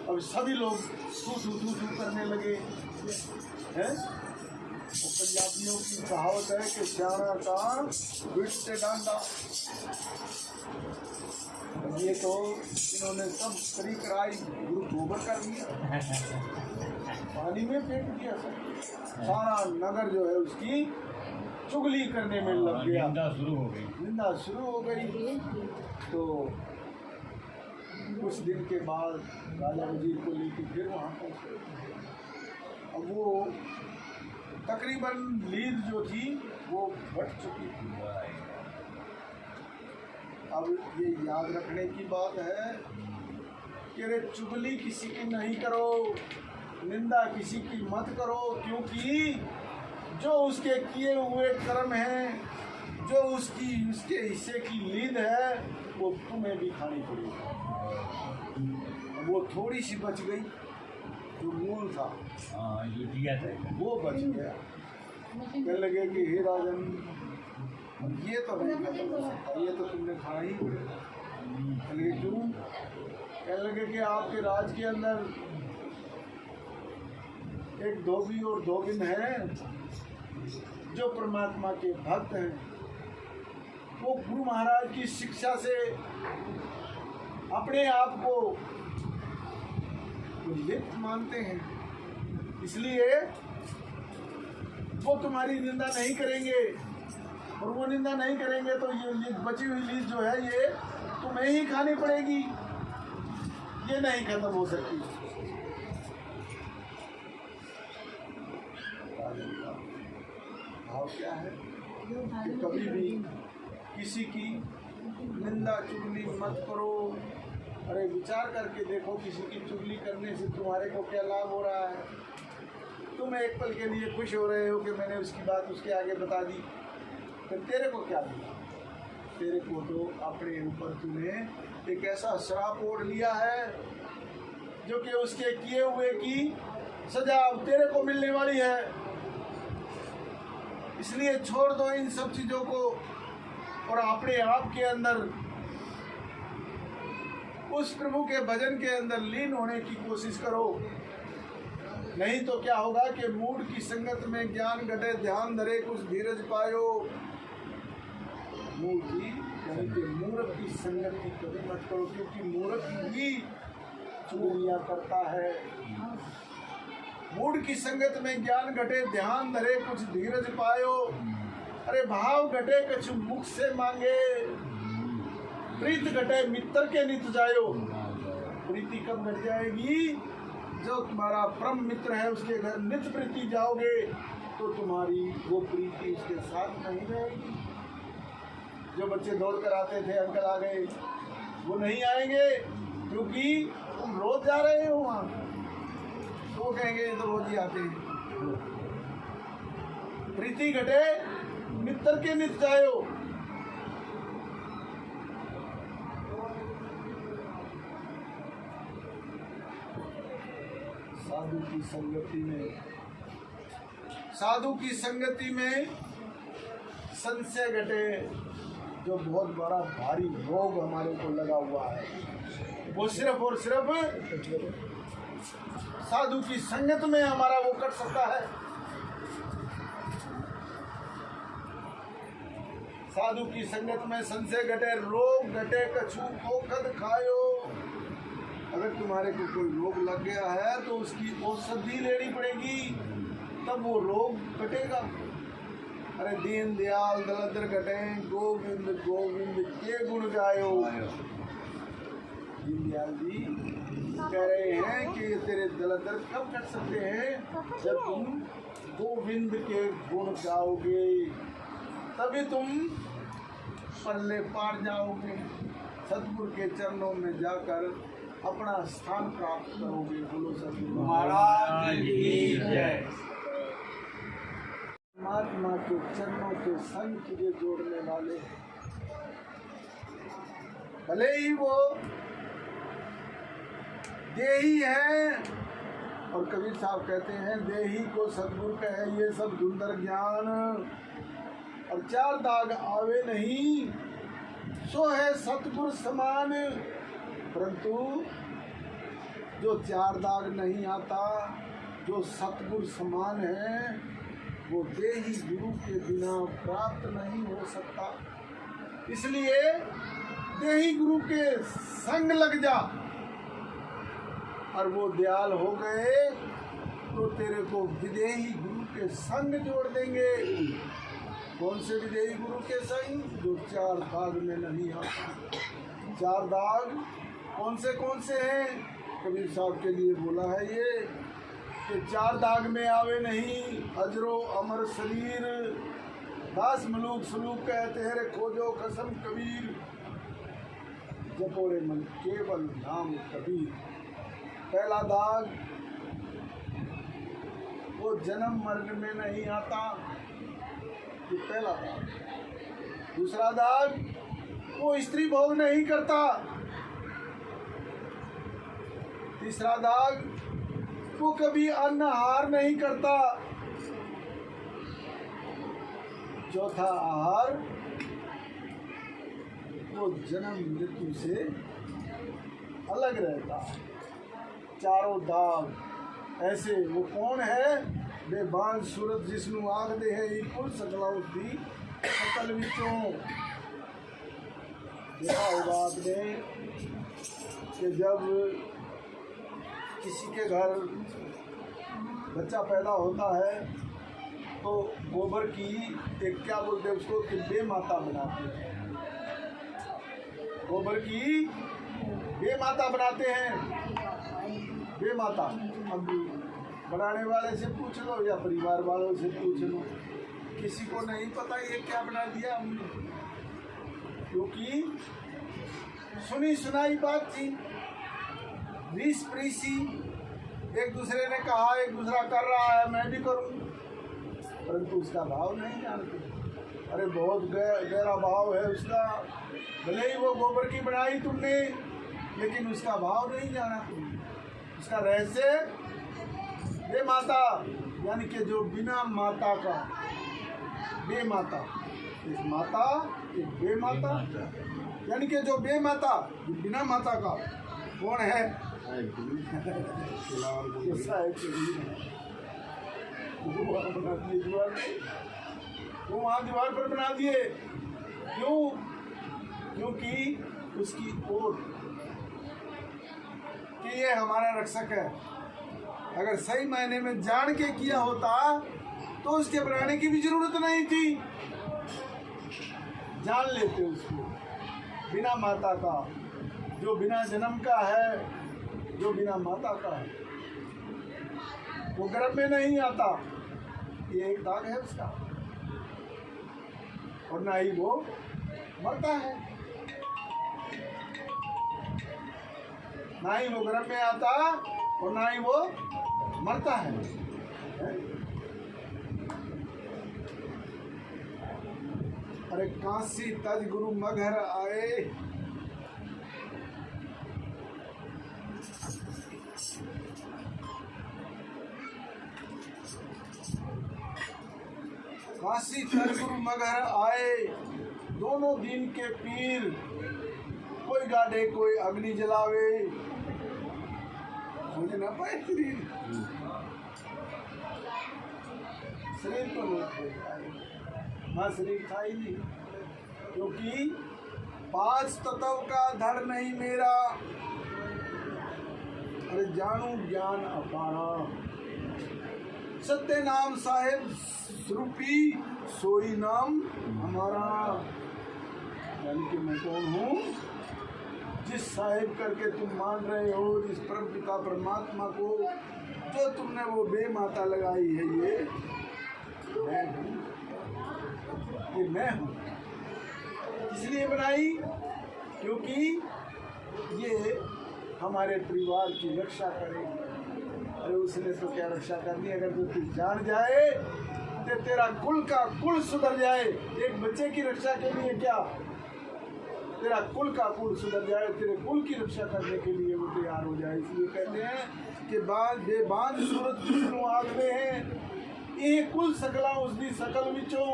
अब सभी लोग थू थू थू थू करने लगे, हैं? वो पंजाबियों की कहावत है कि सियाणा का बिट से डांडा। ये तो इन्होंने सब करी कराई गुरु गोबर कर दिया, पानी में फेंक दिया सब। सारा नगर जो है उसकी चुगली करने में लग गया, निंदा शुरू हो गई। निंदा शुरू हो गई। तो कुछ दिन के बाद राजा वजीर को लेकर फिर वहाँ पहुँचे। अब वो तकरीबन लीद जो थी वो बढ़ चुकी थी। अब ये याद रखने की बात है कि अरे चुगली किसी की नहीं करो, निंदा किसी की मत करो, क्योंकि जो उसके किए हुए कर्म हैं, जो उसके हिस्से की लीद है, वो तुम्हें भी खानी पड़ेगी। वो थोड़ी सी बच गई, जो मूल था जो दिया था वो बच गया। कहने लगे कि हे राजन, ये तो नहीं खत्म हो सकता, ये तो तुमने खाना ही पड़ेगा। कहने लगे क्यों? कहने लगे कि आपके राज के अंदर एक धोबी और धोबिन है जो परमात्मा के भक्त हैं। वो गुरु महाराज की शिक्षा से अपने आप को लिप्त मानते हैं, इसलिए वो तुम्हारी निंदा नहीं करेंगे। और वो निंदा नहीं करेंगे तो ये बची हुई लीज जो है ये तुम्हें ही खानी पड़ेगी, ये नहीं खत्म हो सकती। भाव क्या है कि कभी भी किसी की निंदा चुगली मत करो। अरे विचार करके देखो, किसी की चुगली करने से तुम्हारे को क्या लाभ हो रहा है? तुम एक पल के लिए खुश हो रहे हो कि मैंने उसकी बात उसके आगे बता दी, फिर तेरे को क्या मिला? तेरे को तो अपने ऊपर तूने एक ऐसा श्राप ओढ़ लिया है जो कि उसके किए हुए की सजा अब तेरे को मिलने वाली है। इसलिए छोड़ दो इन सब चीजों को और अपने आप के अंदर उस प्रभु के भजन के अंदर लीन होने की कोशिश करो। नहीं तो क्या होगा कि मूढ़ की संगत में ज्ञान घटे, ध्यान धरे कुछ धीरज पायो। मूढ़ की यानी कि मूर्ख की संगत की कभी मत करो, क्योंकि मूर्ख ही चुगलियां करता है। मूढ़ की संगत में ज्ञान घटे, ध्यान धरे कुछ धीरज पायो। अरे भाव घटे कछु मुख से मांगे, प्रीत घटे मित्र के नित जायो। प्रीति कब घट जाएगी? जो तुम्हारा परम मित्र है उसके घर नित प्रीति जाओगे तो तुम्हारी वो प्रीति उसके साथ नहीं रहेगी। जो बच्चे दौड़ कर आते थे, अंकल आ गए, वो नहीं आएंगे क्योंकि तुम रोज जा रहे हो वहाँ, तो वो कहेंगे तो रोज ही आते हैं। प्रीति घटे मित्र के नित जायो। साधु की संगति में संशय घटे। जो बहुत बड़ा भारी रोग हमारे को लगा हुआ है, वो सिर्फ और सिर्फ साधु की संगत में हमारा वो कट सकता है। साधु की संगत में संशय घटे, रोग घटे कछु पोखद खायो। अगर तुम्हारे को कोई रोग लग गया है तो उसकी औषधि लेनी पड़ेगी, तब वो रोग घटेगा। अरे दीन दयाल दलदर घटे, गोविंद गोविंद के गुण गायो। दीन दयाल जी कह रहे हैं कि तेरे दलदर कब घट सकते हैं? जब तुम गोविंद के गुण गाओगे, तभी तुम पल्ले पार जाओगे, सतगुरु के चरणों में जाकर अपना स्थान प्राप्त करोगे। बोलो सतगुरु महाराज की जय। परमात्मा के चरणों के संग तुझे जोड़ने वाले, भले ही वो देही है, और कबीर साहब कहते हैं देही को सतगुरु कहे ये सब धुंधर ज्ञान, और चार दाग आवे नहीं सो है सतगुरु समान। परंतु जो चार दाग नहीं आता, जो सतगुरु समान है, वो देही गुरु के बिना प्राप्त नहीं हो सकता। इसलिए देही गुरु के संग लग जा, और वो दयाल हो गए तो तेरे को विदेही गुरु के संग जोड़ देंगे। कौन से विदेही गुरु के संग? जो 4 दाग में नहीं आता। 4 दाग कौन से हैं? कबीर साहब के लिए बोला है ये कि 4 दाग में आवे नहीं, अजरो अमर शरीर, दास मलूक सलूक कहते हैं रे खोजो कसम कबीर, जपोरे मन केवल नाम कबीर। पहला दाग वो जन्म मरण में नहीं आता, ये पहला दाग। दूसरा दाग वो स्त्री भोग नहीं करता। तीसरा दाग वो कभी अन्न आहार नहीं करता। चौथा आहार वो जन्म मृत्यु से अलग रहता। चारों दाग ऐसे वो कौन है? बेबान सूरत जिसनु आखदे है कुल सकला उसदी सकल विचों। देखा होगा आपने कि जब किसी के घर बच्चा पैदा होता है तो गोबर की एक क्या बोलते हैं उसको, कि बेमाता बनाते हैं। गोबर की बेमाता बनाते हैं। बेमाता अब बनाने वाले से पूछ लो या परिवार वालों से पूछ लो, किसी को नहीं पता ये क्या बना दिया हमने, क्योंकि सुनी सुनाई बात थी, रीस प्रीसी, एक दूसरे ने कहा एक दूसरा कर रहा है मैं भी करूं, परंतु उसका भाव नहीं जानते। अरे बहुत गहरा भाव है उसका, भले ही वो गोबर की बनाई तुमने, लेकिन उसका भाव नहीं जाना तुमने। उसका रहस्य बेमाता, यानी कि जो बिना माता का, बेमाता, एक माता एक बेमाता, यानी कि जो बेमाता बिना माता का कौन है? वो वहाँ दीवार पर बना दिए। क्यों? क्योंकि उसकी ओट कि ये हमारा रक्षक है। अगर सही मायने में जान के किया होता तो उसके बनाने की भी जरूरत नहीं थी। जान लेते उसको, बिना माता का, जो बिना जन्म का है, जो बिना माता का है, वो गर्भ में नहीं आता। ये एक दाग है उसका, और ना ही वो मरता है, ना ही वो गर्भ में आता और ना ही वो मरता है। अरे काशी तज गुरु मगहर आए, काशी तज गुरु मगहर आए, दोनों दिन के पीर, कोई गाड़े कोई अग्नि जलावे, मुझे ना पाए शरीर तो हाँ शरीर था ही नहीं, क्योंकि 5 तत्व का धड़ नहीं मेरा, अरे जानू ज्ञान अपारा, सत्य नाम साहेब रूपी सोई नाम हमारा। यानी कि मैं कौन हूँ? जिस साहिब करके तुम मान रहे हो, जिस परम पिता परमात्मा को, जो तुमने वो बेमाता लगाई है, ये मैं हूँ, ये मैं हूँ। इसलिए बनाई क्योंकि ये हमारे परिवार की रक्षा करेगी। अरे उसने तो क्या रक्षा करनी, अगर तो तू जान जाए तो तेरा कुल का कुल सुधर जाए। एक बच्चे की रक्षा के लिए क्या, तेरा कुल का कुल सुधर जाए, तेरे कुल की रक्षा करने के लिए वो तैयार हो जाए। इसलिए कहते हैं कि बेबान सूरत जिसनु आखदे हैं, ये कुल सकला उसदी सकल विचों,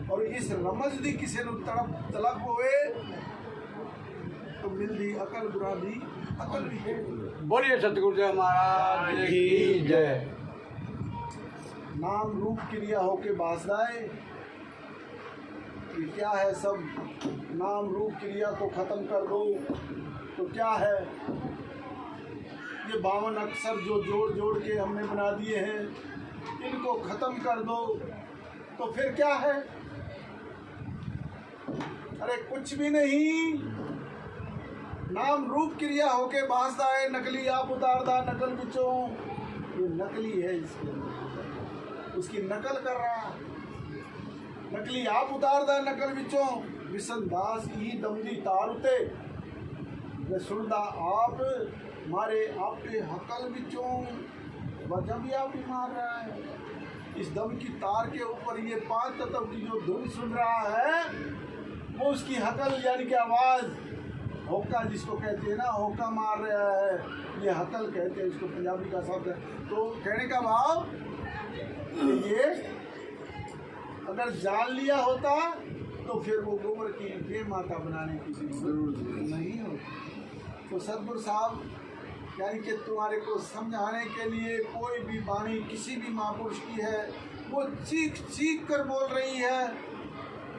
और इस रमज दी किसी ਨੂੰ तलब होए तो मिलदी अकल बुरा दी अकल भी। बोलिए सतगुरु देव महाराज की जय। नाम रूप क्रिया होके बास रहा है। ये क्या है? सब नाम रूप क्रिया को खत्म कर दो तो क्या है? ये 52 अक्षर जो जोड़ जोड़ के हमने बना दिए हैं, इनको खत्म कर दो तो फिर क्या है? अरे कुछ भी नहीं। नाम रूप क्रिया होके बासदा है, नकली आप उतारदा नकल बिचों। ये नकली है, इसके उसकी नकल कर रहा। नकली आप उतारदा नकल बिचों, विसनदास ही दमदी तार उते वे सुनदा आप मारे आपे हकल बिचों। वजह भी आप ही मार रहा है। इस दम की तार के ऊपर ये 5 तत्व की जो धुन सुन रहा है, वो उसकी हकल यानी कि आवाज़, होका जिसको कहते हैं ना, होका मार रहा है, ये हकल कहते हैं इसको, पंजाबी का शब्द है। तो कहने का भाव ये अगर जान लिया होता तो फिर वो गोबर की गे माता बनाने की जरूरत नहीं होती। तो सतगुरु साहब यानी कि तुम्हारे को समझाने के लिए कोई भी वाणी किसी भी महापुरुष की है, वो चीख चीख कर बोल रही है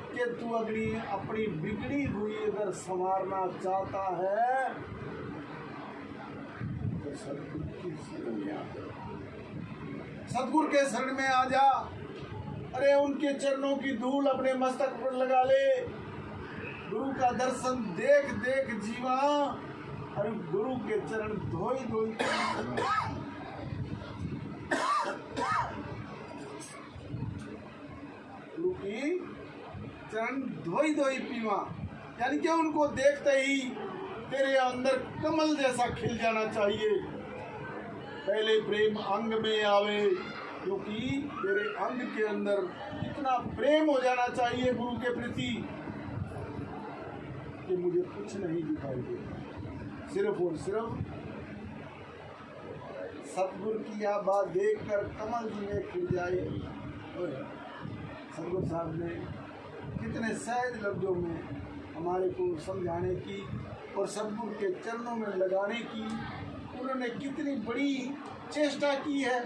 कि तू अपनी बिगड़ी हुई अगर संवारना चाहता है तो सतगुरु के शरण में आ जा। अरे उनके चरणों की धूल अपने मस्तक पर लगा ले। गुरु का दर्शन देख देख जीवा, अरे गुरु के चरण धोई धोई गुरु की चरण धोई धोई पीवा, यानी कि उनको देखते ही तेरे अंदर कमल जैसा खिल जाना चाहिए। पहले प्रेम अंग में आवे, क्योंकि तेरे अंग के अंदर इतना प्रेम हो जाना चाहिए गुरु के प्रति कि मुझे कुछ नहीं दिखाई देता, सिर्फ और सिर्फ सतगुरु की यह बात देखकर कमल जी में खिल जाए। सतगुरु साहब ने कितने सहज लफ्जों में हमारे को समझाने की और सतगुरु के चरणों में लगाने की उन्होंने कितनी बड़ी चेष्टा की है।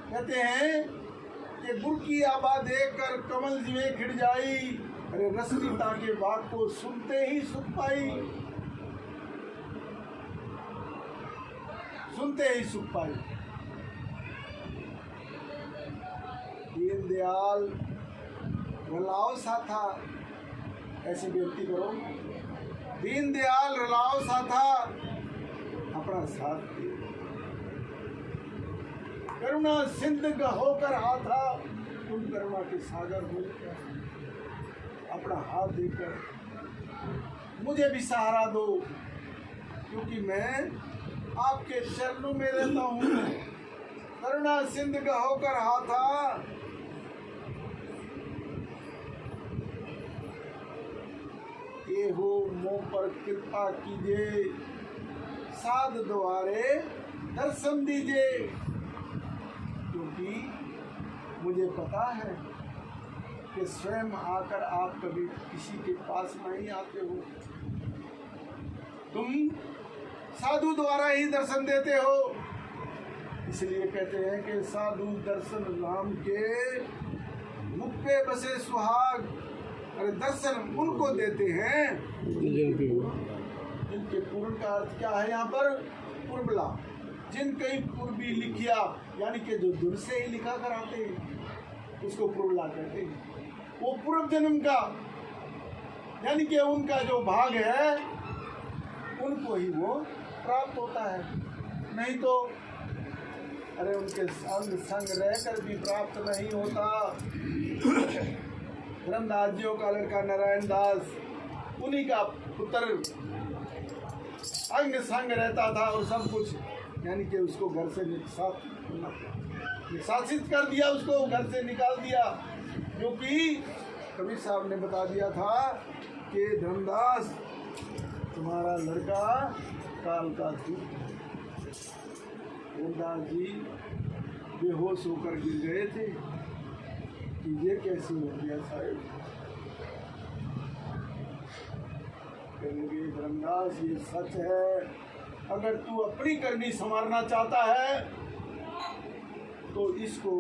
कहते हैं कि गुरु की आवाज़ देखकर कमल जी में खिड़ जाई। अरे रसनीता के बात को सुनते ही सुख पाई, सुनते ही सुख पाई। दीनदयाल रलाओ सा था, ऐसी बेनती करो, दीनदयाल रलाओ सा था, अपना साथ दे। करुणा सिंध होकर आता, तुम करुणा के सागर हो, अपना हाथ देकर मुझे भी सहारा दो, क्योंकि मैं आपके चरणों में रहता हूँ। करुणा सिंध होकर आता, ये हो मोह पर कृपा कीजिए, साध द्वारे दर्शन दीजिए, क्योंकि मुझे पता है कि स्वयं आकर आप कभी किसी के पास नहीं आते हो, तुम साधु द्वारा ही दर्शन देते हो। इसलिए कहते हैं कि साधु दर्शन राम के मुख पे बसे सुहाग। अरे दर्शन उनको देते हैं इनके पूर्ण का अर्थ क्या है यहाँ पर? पूर्वला, जिन कई पूर्वी लिखिया, यानी कि जो दूर से ही लिखा कर आते हैं उसको पूर्वला कहते हैं। वो पूर्व जन्म का, यानी कि उनका जो भाग है उनको ही वो प्राप्त होता है, नहीं तो अरे उनके अंग संग रहकर भी प्राप्त नहीं होता। धर्मदास जी का लड़का नारायण दास, उन्हीं का पुत्र अंग संग रहता था और सब कुछ, यानी कि उसको घर से निशासित कर दिया, उसको घर से निकाल दिया, क्योंकि कबीर साहब ने बता दिया था कि धर्मदास तुम्हारा लड़का काल का दूत। धर्मदास जी बेहोश होकर गिर गए थे कि ये कैसे हो गया साहब। कहेंगे धर्मदास ये सच है, अगर तू अपनी करनी संवारना चाहता है तो इसको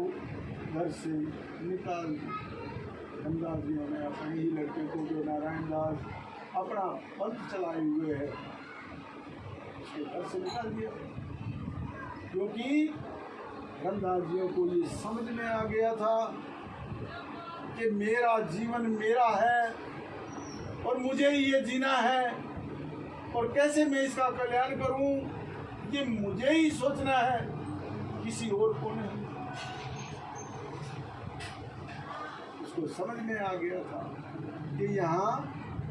घर से निकाल दिया। रामदास जी ने अपने ही लड़के को, जो नारायण दास अपना पंथ चलाए हुए है, उसके घर से निकाल दिया, क्योंकि रामदास जी को ये समझ में आ गया था कि मेरा जीवन मेरा है और मुझे ही ये जीना है, और कैसे मैं इसका कल्याण करूं ये मुझे ही सोचना है, किसी और को नहीं। उसको समझ में आ गया था कि यहाँ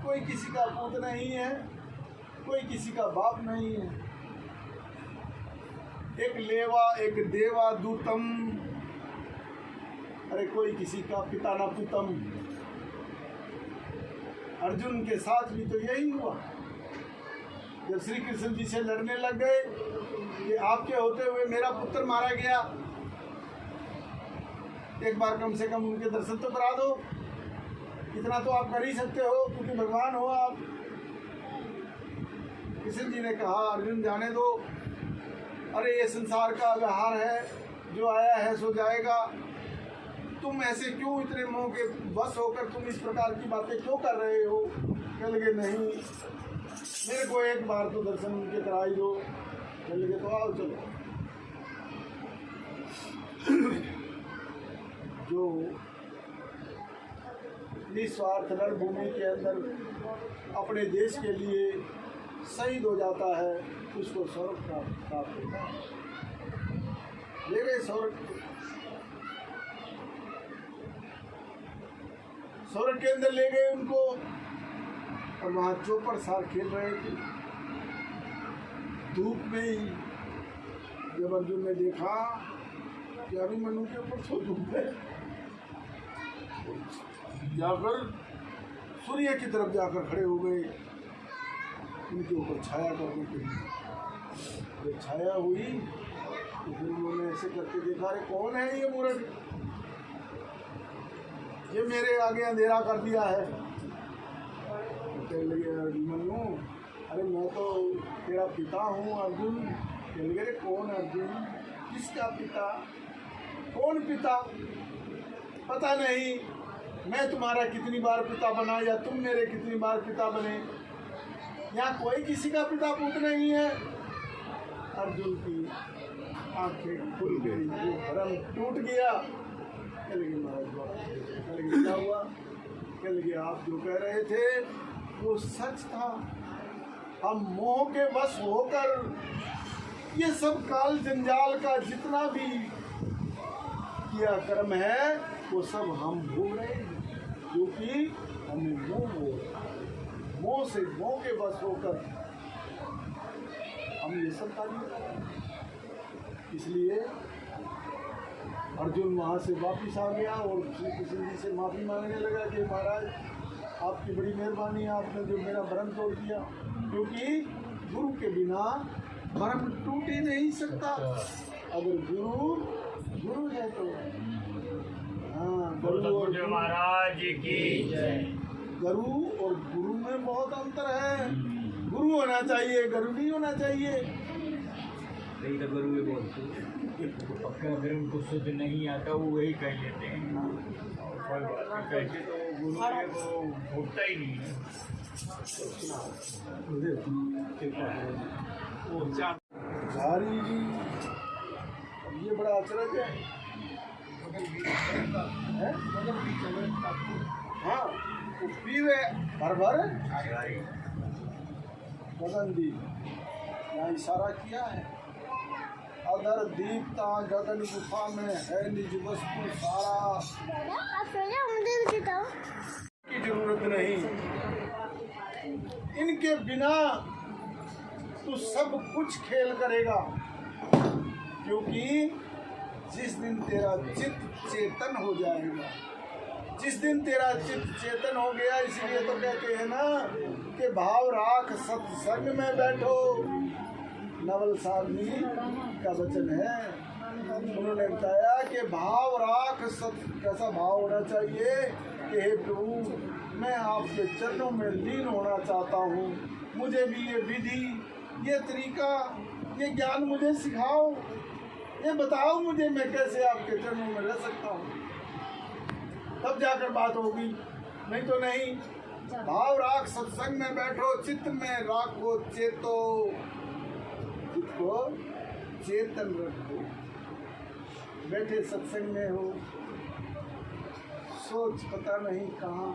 कोई किसी का पुत्र नहीं है, कोई किसी का बाप नहीं है। एक लेवा एक देवा दूतम, अरे कोई किसी का पिता ना पुतम। अर्जुन के साथ भी तो यही हुआ। जब श्री कृष्ण जी से लड़ने लग गए कि आपके होते हुए मेरा पुत्र मारा गया, एक बार कम से कम उनके दर्शन तो करा दो, इतना तो आप कर ही सकते हो क्योंकि भगवान हो आप। कृष्ण जी ने कहा अर्जुन जाने दो, अरे ये संसार का व्यवहार है, जो आया है सो जाएगा। तुम ऐसे क्यों इतने मोह के बस होकर तुम इस प्रकार की बातें क्यों कर रहे हो? कह लगे नहीं, मेरे को एक बार तो दर्शन उनके कराई दो। कह लगे तो आओ चलो। जो निस्वार्थ रणभूमि के अंदर अपने देश के लिए शहीद हो जाता है, उसको स्वर्ग प्राप्त होता है। ले गए स्वर्ग के अंदर ले गए उनको, और वहाँ चौपड़ सार खेल रहे थे धूप में ही। जब अर्जुन ने देखा कि अभिमन्यु के ऊपर तो धूप है, जाकर सूर्य की तरफ जाकर खड़े हो गए, उनके ऊपर छाया करने के लिए। जब छाया हुई तो फिर उन्होंने ऐसे करके देखा, अरे कौन है ये मूर्ख, ये मेरे आगे अंधेरा कर दिया है। कहने लगे अभिमन्यु, अरे मैं तो तेरा पिता हूँ अर्जुन। कहने लगे अरे कौन अर्जुन, किसका पिता, कौन पिता, पता नहीं। मैं तुम्हारा कितनी बार पिता बना या तुम मेरे कितनी बार पिता बने, यहाँ कोई किसी का पिता पुत्र नहीं है। अर्जुन की आंखें खुल गई, वो भ्रम टूट गया। कह लगे महाराज, कह लगे क्या हुआ? कह लगे आप जो कह रहे थे वो सच था। हम मोह के वश होकर ये सब काल जंजाल का जितना भी किया कर्म है वो सब हम भोग रहे हैं, क्योंकि हमें मोह से मोह के वश होकर हम ये सब कार्य कर रहे हैं। इसलिए अर्जुन वहाँ से वापिस आ गया और श्री कृष्ण जी से माफ़ी मांगने लगा कि महाराज आपकी बड़ी मेहरबानी, आपने जो मेरा भ्रम तोड़ दिया, क्योंकि गुरु के बिना भ्रम टूट ही नहीं सकता। अगर गुरु है तो हाँ, गुरु और महाराज की गुरु और गुरु में बहुत अंतर है। गुरु होना चाहिए, गुरु नहीं होना चाहिए। सही तो गुरु ये बोलते पक्का, अगर उनको शुद्ध नहीं आता वो वही कह लेते हैं, और कोई बात नहीं कहते तो गुरु के वो भूखता ही नहीं है। झारी जी, ये बड़ा अचरज है। हाँ, वो पीवे भर गगन दीप, यहाँ इशारा किया है। अगर दीपता गगन गुफा में है निज वस्तु सारा, की जरूरत नहीं। इनके बिना तू सब कुछ खेल करेगा, क्योंकि जिस दिन तेरा चित्त चेतन हो जाएगा, जिस दिन तेरा चित्त चेतन हो गया, इसलिए तो कहते हैं ना कि भाव राख सत्संग में बैठो, नवल साधनी का वचन है। उन्होंने बताया कि भाव राख कैसा भाव होना चाहिए कि हे प्रभु, मैं आपके चरणों में लीन होना चाहता हूँ, मुझे भी ये विधि, ये तरीका, ये ज्ञान मुझे सिखाओ। ये बताओ मुझे, मैं कैसे आपके चरणों में रह सकता हूँ? तब जाकर बात होगी, नहीं तो नहीं। भाव राख सत्संग में बैठो, चित्त में राखो चेतो, चित्त को चेतन रखो। बैठे सत्संग में हो, सोच पता नहीं कहाँ,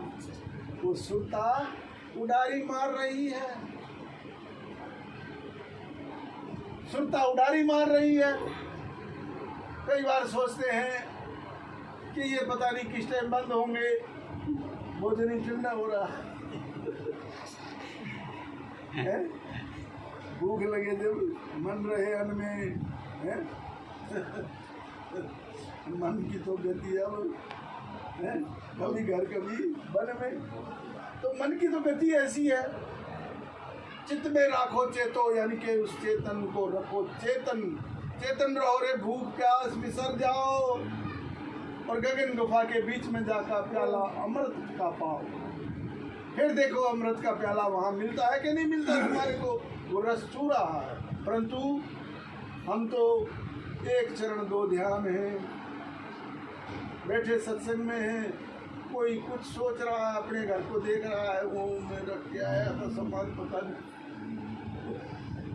वो सुरता उडारी मार रही है, सुरता उडारी मार रही है। कई बार सोचते हैं कि ये पता नहीं किस टाइम बंद होंगे, भोजन ही ठंडा हो रहा है, भूख लगे जब मन रहे अन्न में है? मन की तो गति अब है, कभी घर कभी वन में, तो मन की तो गति ऐसी है। चित्त में राखो चेतो, यानी कि उस चेतन को रखो, चेतन चेतन रहो रे, भूख प्यास बिसर जाओ और गगन गुफा के बीच में जाकर प्याला अमृत का पाओ। फिर देखो अमृत का प्याला वहाँ मिलता है कि नहीं मिलता तुम्हारे को, वो रस चू रहा है। परंतु हम तो एक चरण दो ध्यान है, बैठे सत्संग में हैं, कोई कुछ सोच रहा है, अपने घर को देख रहा है, वो में रख के आया था सामान, पता नहीं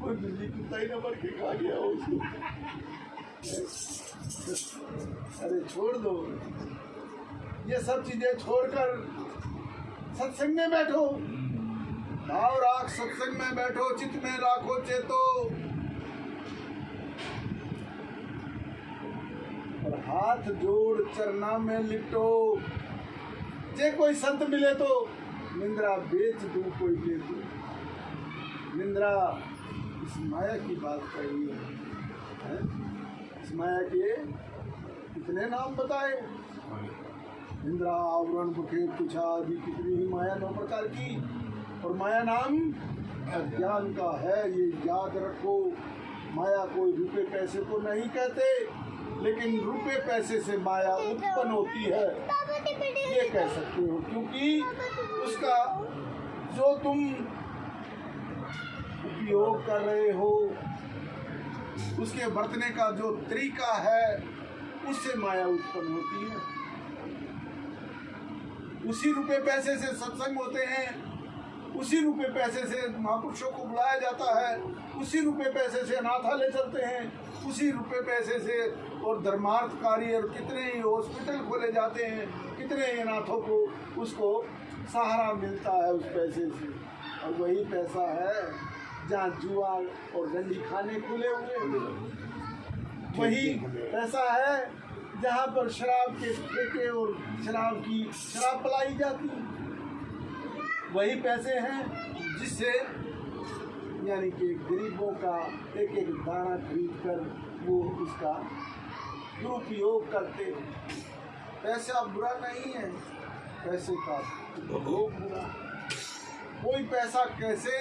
कोई बिल्ली कुत्ता ही न भर के खा गया हो उसको। अरे छोड़ दो ये सब चीजें, छोड़कर सत्संग में बैठो, भाव राख सत्संग में बैठो, चित्त में राखो चेतो, और हाथ जोड़ चरना में लिपटो। जे कोई संत मिले तो निंद्रा बेच दूं, कोई ले दूं। निंद्रा इस माया की बात कही है। इस माया के कितने नाम बताए, निंद्रा, आवरण, बुखेर, तुछा आदि कितनी ही माया 9 प्रकार की, और माया नाम अज्ञान का है, ये याद रखो। माया कोई रुपए पैसे को नहीं कहते, लेकिन रुपए पैसे से माया उत्पन्न होती है, ये कह सकते हो, क्योंकि उसका जो तुम उपयोग कर रहे हो, उसके बरतने का जो तरीका है, उससे माया उत्पन्न होती है। उसी रुपए पैसे से सत्संग होते हैं, उसी रुपए पैसे से महापुरुषों को बुलाया जाता है, उसी रुपए पैसे से अनाथालय चलते हैं, उसी रुपए पैसे से और धर्मार्थ कार्य और कितने ही हॉस्पिटल खोले जाते हैं, कितने ही अनाथों को उसको सहारा मिलता है उस पैसे से। और वही पैसा है जहाँ जुआ और रंडी खाने खुले हुए, वही पैसा है जहाँ पर शराब के ठेके और शराब पिलाई जाती है। वही पैसे हैं जिससे यानी कि गरीबों का एक एक दाना खरीद कर वो उसका दुरुपयोग करते हैं। पैसा बुरा नहीं है, पैसे का उपयोग बुरा। कोई पैसा कैसे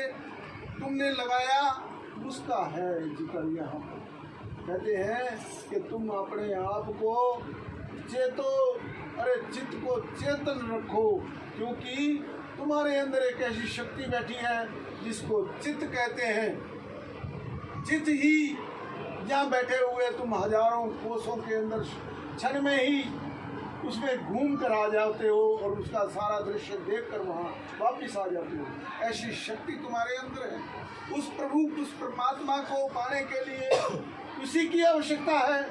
तुमने लगाया उसका है जिक्र यहाँ पर। कहते हैं कि तुम अपने आप को चेतो, अरे चित्त को चेतन रखो, क्योंकि तुम्हारे अंदर एक ऐसी शक्ति बैठी है जिसको चित्त कहते हैं। चित्त ही जहाँ बैठे हुए तुम हजारों कोसों के अंदर क्षण में ही उसमें घूम कर आ जाते हो और उसका सारा दृश्य देख कर वहाँ वापिस आ जाते हो। ऐसी शक्ति तुम्हारे अंदर है। उस प्रभु, उस परमात्मा को पाने के लिए उसी की आवश्यकता है,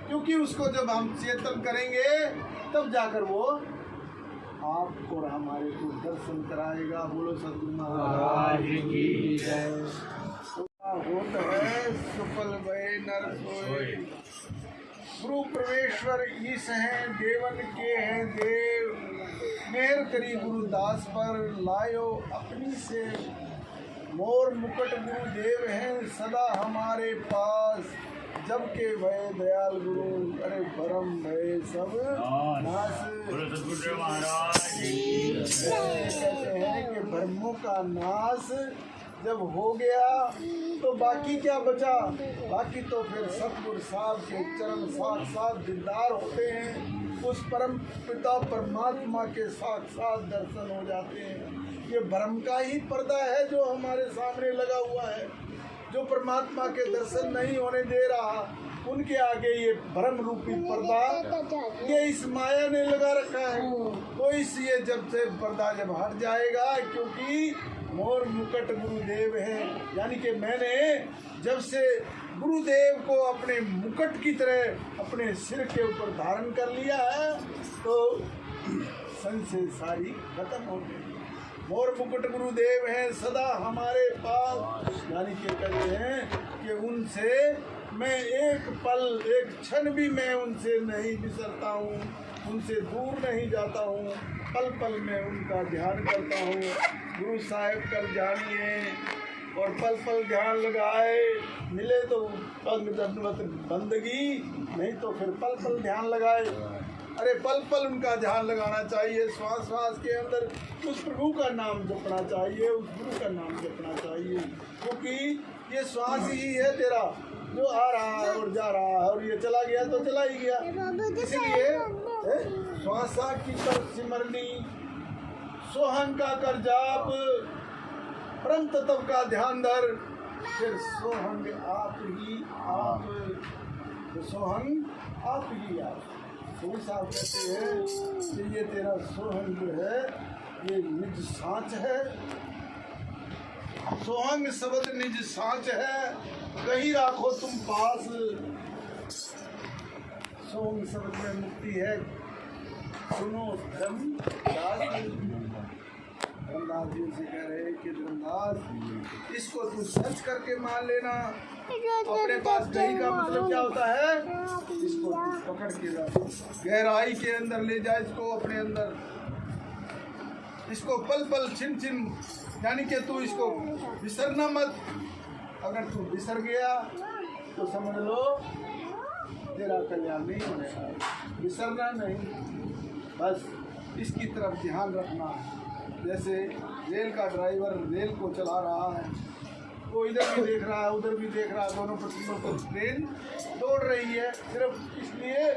क्योंकि उसको जब हम चेतन करेंगे तब जाकर वो आप और हमारे को दर्शन कराएगा। बोलो सद्गुरु महाराज की जय। होत है सुफल भय नर सोए, गुरु परमेश्वर ईश हैं, देवन के हैं देव। मेहर करी गुरुदास पर, लायो अपनी से। मोर मुकुट गुरुदेव हैं सदा हमारे पास, जब के भय दयाल गुरु, अरे भरम भय सब नाश। कहते हैं कि भ्रमों का नाश जब हो गया तो बाकी क्या बचा? बाकी तो फिर सतगुरु साहब के चरण साक्षात दीदार होते हैं, उस परम पिता परमात्मा के साक्षात दर्शन हो जाते हैं। ये भ्रम का ही पर्दा है जो हमारे सामने लगा हुआ है। जो परमात्मा के दर्शन नहीं होने दे रहा, उनके आगे ये भ्रम रूपी पर्दा ये इस माया ने लगा रखा है। तो इसलिए जब से पर्दा जब हट जाएगा, क्योंकि मोर मुकुट गुरुदेव है, यानी कि मैंने जब से गुरुदेव को अपने मुकुट की तरह अपने सिर के ऊपर धारण कर लिया है, तो संशय सारी खत्म हो गई। मोर मुकुट गुरुदेव हैं सदा हमारे पास, यानी कि कहते हैं कि उनसे मैं एक पल एक क्षण भी मैं उनसे नहीं बिसरता हूँ, उनसे दूर नहीं जाता हूँ, पल पल में उनका ध्यान करता हूँ। गुरु साहिब कर जानिए और पल पल ध्यान लगाए, मिले तो बंदगी, नहीं तो फिर पल पल ध्यान लगाए। अरे पल पल उनका ध्यान लगाना चाहिए, श्वास श्वास के अंदर उस प्रभु का नाम जपना चाहिए, उस गुरु का नाम जपना चाहिए, क्योंकि ये श्वास ही है तेरा जो आ रहा है और जा रहा है, और ये चला गया तो चला ही गया। इसलिए श्वासा की कर सिमरनी, सोहन का कर जाप, परम तत्व का ध्यान धर, फिर सोहंग आप ही आप, सोहंग आप ही आप। तो साहब कहते हैं कि ये तेरा सोहंग जो है ये निज सांच है, सोहंग शब्द निज सांच है, कहीं राखो तुम पास। सोहंग शब्द में मुक्ति है, सुनो धर्मदास जी से कह रहे कि धर्मदास इसको तू सच करके मान लेना। अपने पास नहीं का मतलब क्या होता है, इसको तू पकड़ के रख, गहराई के अंदर ले जा इसको, अपने अंदर इसको पल पल छिन छिन, यानी कि तू इसको बिसरना मत। अगर तू बिसर गया तो समझ लो तेरा कल्याण नहीं होगा। बिसरना नहीं, बस इसकी तरफ ध्यान रखना। जैसे रेल का ड्राइवर रेल को चला रहा है, वो इधर भी देख रहा है उधर भी देख रहा है, दोनों पटरियों पर ट्रेन दौड़ रही है, सिर्फ इसलिए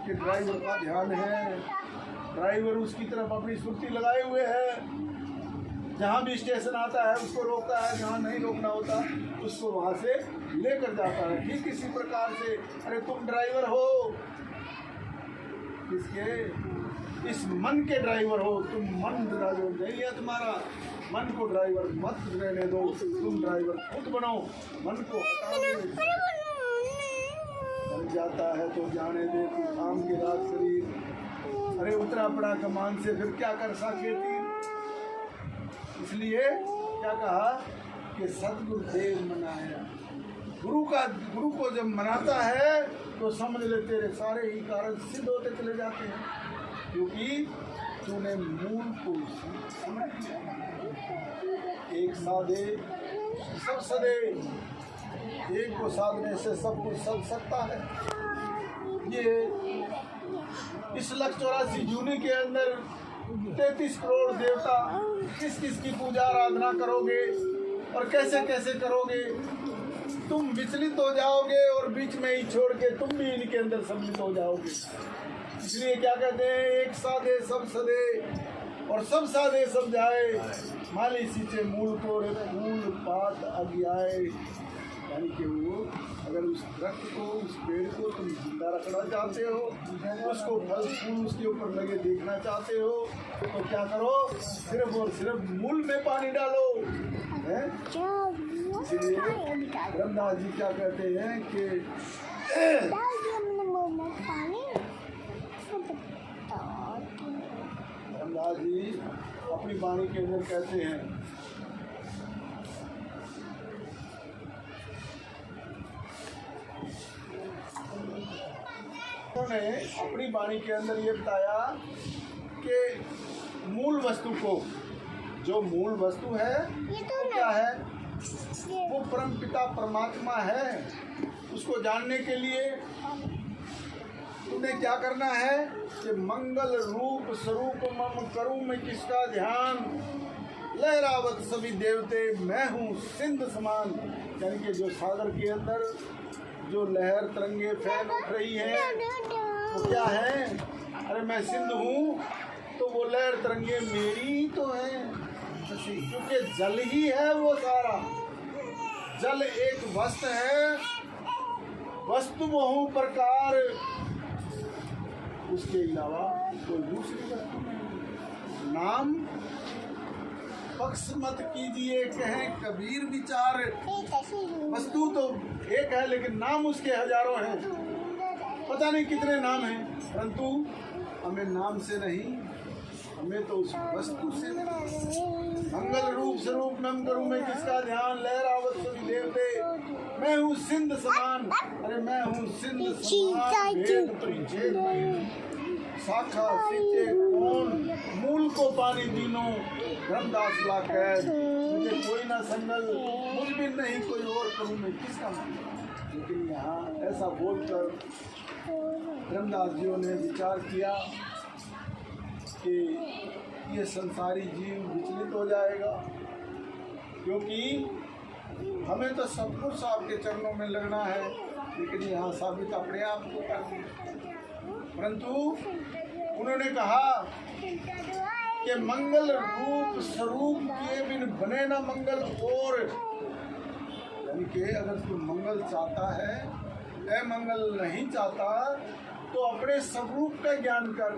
कि ड्राइवर का ध्यान है, ड्राइवर उसकी तरफ अपनी सुर्ती लगाए हुए है। जहाँ भी स्टेशन आता है उसको रोकता है, जहाँ नहीं रोकना होता उसको वहाँ से लेकर जाता है। ठीक इसी प्रकार से अरे तुम ड्राइवर हो, किसके? इस मन के ड्राइवर हो तुम। मन ड्राइवर नहीं है तुम्हारा, मन को ड्राइवर मत रहने दो, तुम ड्राइवर खुद बनो। मन को हटा दो, बन जाता है तो जाने दे तू काम के रात शरीर। अरे उतरा पड़ा कमान से फिर क्या कर सके थी। इसलिए क्या कहा कि सतगुरुदेव मनाया। गुरु को जब मनाता है तो समझ ले तेरे सारे ही कार्य सिद्ध होते चले जाते हैं, क्योंकि तूने मूल को समझ लिया। एक साधे सब सदे, एक को साधने से सब कुछ सद सकता है। ये इस 184 जूनी के अंदर 33 करोड़ देवता, किस किस की पूजा आराधना करोगे और कैसे कैसे करोगे। तुम विचलित हो जाओगे और बीच में ही छोड़ के तुम भी इनके अंदर सम्मिलित हो जाओगे। इसलिए क्या कहते हैं, एक साधे सब सदे और सब साधे सब जाए, माली सींचे मूल को मूल पात अज्ञाए। यानी कि वो अगर उस दरख्त को उस पेड़ को तुम जिंदा रखना चाहते हो, उसको फल फूल उसके ऊपर लगे देखना चाहते हो, तो क्या करो, सिर्फ और सिर्फ मूल में पानी डालो। इसलिए रमदास जी क्या कहते हैं कि रमदास जी अपनी वाणी के अंदर कहते हैं उन्होंने अपनी वाणी के अंदर ये बताया कि मूल वस्तु को, जो मूल वस्तु है वो क्या है, वो परम पिता परमात्मा है। उसको जानने के लिए तुम्हें क्या करना है कि मंगल रूप स्वरूप मम करूं मैं किसका ध्यान, लहरावत सभी देवते मैं हूँ सिंध समान। यानी कि जो सागर के अंदर जो लहर तरंगे फैल उठ रही है वो क्या है, अरे मैं सिंध हूँ, तो वो लहर तरंगे मेरी ही तो है, क्योंकि जल ही है वो सारा। जल एक वस्तु है, वस्तु बहु प्रकार, उसके अलावा कोई दूसरी वस्तु नहीं। नाम पक्ष मत कीजिए कहें कबीर विचार, वस्तु तो एक है लेकिन नाम उसके हजारों हैं, पता नहीं कितने नाम हैं, परंतु हमें नाम से नहीं, हमें तो उस वस्तु से। मंगल रूप स्वरूप नम करूं मैं किसका ध्यान, लहरावत सभी देवते, मैं हूँ सिंध समान, अरे मैं हूँ सिंध समान, भेद परिच्छेद नहीं, शाखा सींचे कौन, मूल को पानी तीनों, धर्मदास ला कैद, मुझे कोई ना संगल, मुझ भी नहीं कोई और करूं मैं किसका मान। लेकिन यहाँ ऐसा बोलकर धर्मदास जियों ने विचार किया कि ये संसारी जीव विचलित हो जाएगा, क्योंकि हमें तो सब कुछ आपके चरणों में लगना है, लेकिन यहाँ साबित अपने आप को करना। परंतु उन्होंने कहा कि मंगल रूप स्वरूप के बिन बने ना मंगल और, यानी कि अगर तू मंगल चाहता है, मंगल नहीं चाहता तो अपने स्वरूप का ज्ञान कर।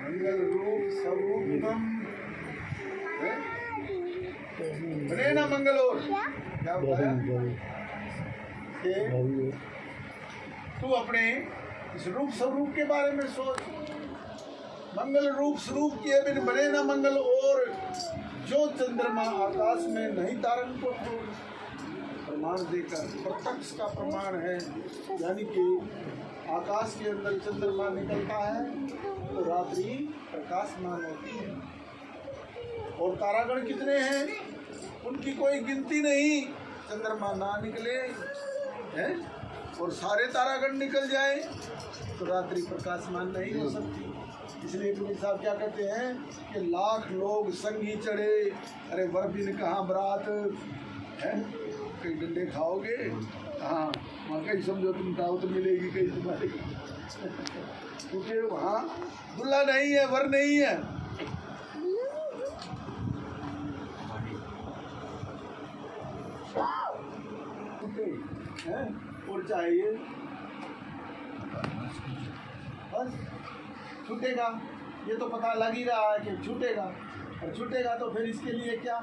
मंगल रूप स्वरूपम बने ना मंगल और, क्या बताया कि तू अपने इस रूप स्वरूप के बारे में सोच। मंगल रूप स्वरूप के बिन बने न मंगल और, जो चंद्रमा आकाश में नहीं तारन को प्रमाण देकर, प्रत्यक्ष का प्रमाण है, यानी कि आकाश के अंदर चंद्रमा निकलता है तो रात्रि प्रकाशमान होती है, और तारागण कितने हैं उनकी कोई गिनती नहीं। चंद्रमा ना निकले है और सारे तारागण निकल जाए तो रात्रि प्रकाशमान नहीं हो सकती। इसलिए कबीर साहब क्या कहते हैं कि लाख लोग संगी चढ़े, अरे बर्फी कहाँ बरात है, कहीं डंडे खाओगे, हाँ वहाँ कहीं समझो तुम खाओ तो मिलेगी कहीं तुम्हारी, क्योंकि वहाँ दूल्हा नहीं है, वर नहीं है। और चाहिए बस छूटेगा, ये तो पता लग ही रहा है कि छूटेगा, और छूटेगा तो फिर इसके लिए क्या,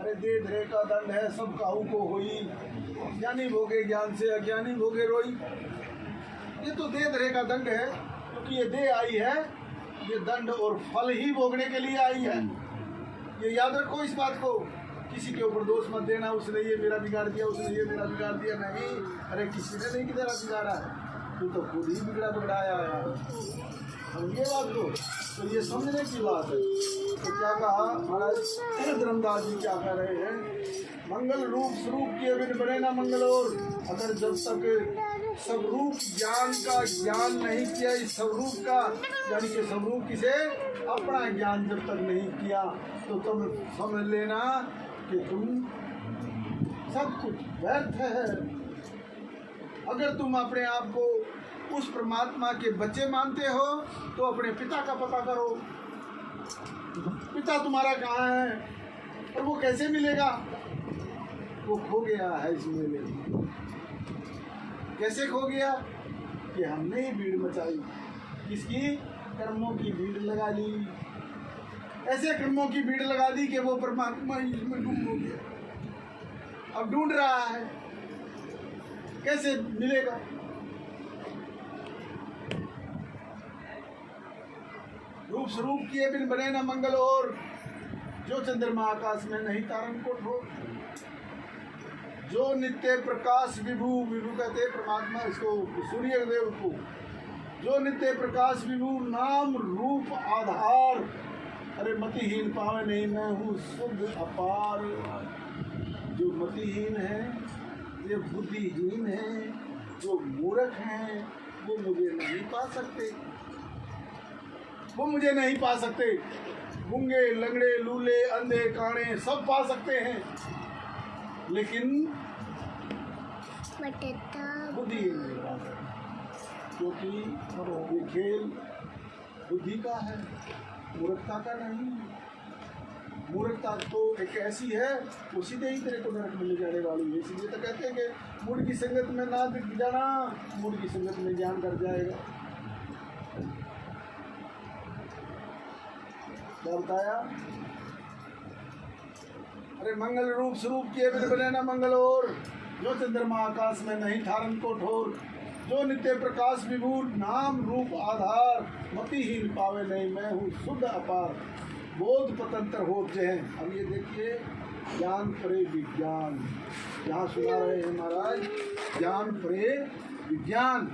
अरे दे धरे का दंड है सब काहू को होई, ज्ञानी भोगे ज्ञान से अज्ञानी भोगे रोई। ये तो दे धरे का दंड है, क्योंकि ये दे आई है, ये दंड और फल ही भोगने के लिए आई है। ये याद रखो इस बात को, किसी के ऊपर दोष मत देना, उसने ये मेरा बिगाड़ दिया, उसने ये मेरा बिगाड़ दिया, नहीं, अरे किसी ने नहीं तेरा बिगाड़ा है, तू तो खुद ही बिगड़ाया है। हम ये बात को तो ये समझने की बात है। तो क्या कहा महाराज धर्मदास जी, क्या कह रहे हैं, मंगल रूप स्वरूप के बिन बने ना मंगल और, अगर जब तक स्वरूप ज्ञान का ज्ञान नहीं किया, इस स्वरूप का यानी कि स्वरूप किसे, अपना ज्ञान जब तक नहीं किया तो तुम समझ लेना कि तुम सब कुछ व्यर्थ है। अगर तुम अपने आप को उस परमात्मा के बच्चे मानते हो तो अपने पिता का पता करो, पिता तुम्हारा कहाँ है और वो कैसे मिलेगा, वो खो गया है इस मेले में। कैसे खो गया कि हमने ही भीड़ मचाई, किसकी, कर्मों की भीड़ लगा ली, ऐसे कर्मों की भीड़ लगा दी कि वो परमात्मा ही इसमें गुम हो गया। अब ढूंढ रहा है कैसे मिलेगा। रूप स्वरूप किए बिन बने न मंगल और, जो चंद्रमा आकाश में नहीं तारन को ठो, जो नित्य प्रकाश विभु, विभु कहते परमात्मा इसको, सूर्य देव को, जो नित्य प्रकाश विभु नाम रूप आधार, अरे मतिहीन पावे नहीं मैं हूँ शुद्ध अपार। जो मतिहीन है, ये बुद्धिहीन है, जो मूर्ख हैं, वो मुझे नहीं पा सकते, वो मुझे नहीं पा सकते। गूंगे लंगड़े लूले अंधे काणे सब पा सकते हैं, लेकिन बुद्धिहीन नहीं पा सकते, क्योंकि ये खेल बुद्धि का है, मूर्खता का नहीं। मूर्खता तो एक ऐसी है वो सीधे ही तेरे को नरक में ले जाने वाली है। इसलिए तो कहते हैं कि मूड की संगत में ना जाना, मूड की संगत में ज्ञान कर जाएगा। क्या बताया? अरे मंगल रूप स्वरूप किए बिन बने ना मंगल और, जो चंद्रमा आकाश में नहीं थारन को ठोर, जो नित्य प्रकाश विभूर नाम रूप आधार, मतिहीन पावे नहीं मैं हूँ शुद्ध अपार, बोध पतंत्र हो जय। अब ये देखिए ज्ञान परे विज्ञान, यहाँ सुना रहे हैं महाराज, ज्ञान परे विज्ञान।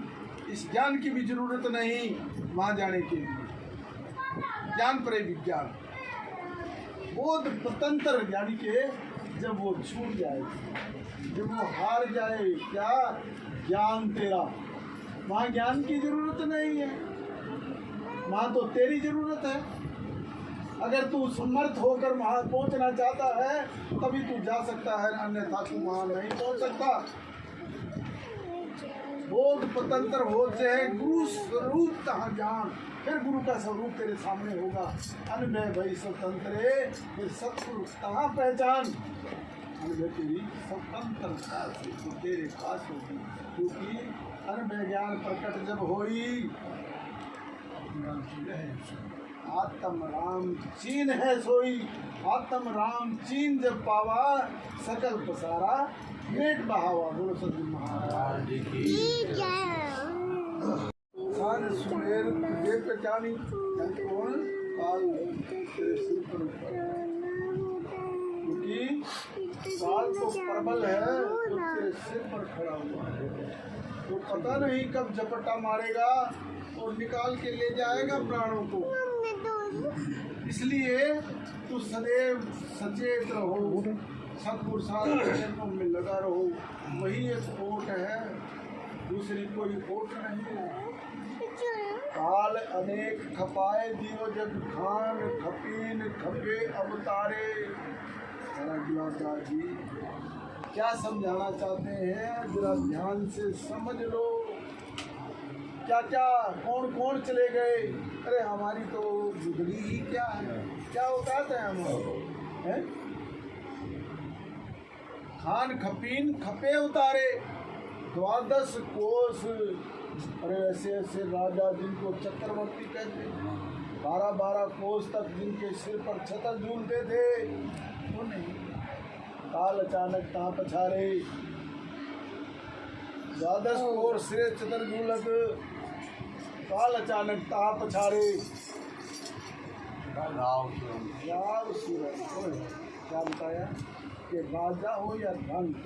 इस ज्ञान की भी जरूरत नहीं वहाँ जाने के लिए। ज्ञान परे विज्ञान, बोध पतंत्र यानी कि जब वो छूट जाए, जब वो हार जाए, क्या ज्ञान तेरा, वहाँ ज्ञान की जरूरत नहीं है, वहाँ तो तेरी जरूरत है। अगर तू समर्थ होकर वहाँ पहुँचना चाहता है तभी तू जा सकता है, अन्यथा तू वहाँ नहीं पहुँच सकता। बोध पतंत्र होते हैं गुरु स्वरूप तहाँ जान, फिर गुरु का स्वरूप तेरे सामने होगा। अनभय भई स्वतंत्र फिर सतगुरु तहाँ पहचान, अनभय तेरी स्वतंत्रता से तो तेरे पास होगी, क्योंकि अनभय ज्ञान प्रकट जब होई, आत्म राम चीन है सोई, आत्म राम चीन जब पावा, सकल पसारा मेट बहावा। बोलो सद्गुरु महाराज की। सारे सुमेर तुझे पहचानी, कौन काल तेरे सिर पर ऊपर, क्योंकि काल तो प्रबल है जो तेरे सिर पर खड़ा हुआ है, तो पता नहीं कब झपट्टा मारेगा और निकाल के ले जाएगा प्राणों को। इसलिए तू सदैव सचेत रहो, सतगुरु साधन के चरणों में लगा रहो, वही एक ओट है, दूसरी कोई ओट नहीं है। काल अनेक खपाए दियो जग खान, खपीन खपे अवतारे। जी क्या समझाना चाहते हैं, जरा ध्यान से समझ लो। क्या क्या कौन कौन चले गए? अरे हमारी तो बिगड़ी ही क्या है, क्या बताते हैं हम हैं? खान खपीन खपे उतारे, 12 कोस। अरे ऐसे ऐसे राजा जिनको चक्रवर्ती कहते, 12-12 कोस तक जिनके सिर पर छतर झूलते थे, वो नहीं। काल अचानक ता पछारे, 12 कोस सिरे छतर झूलत, काल अचानक ता पछारे। क्या बताया कि राजा हो या रंक,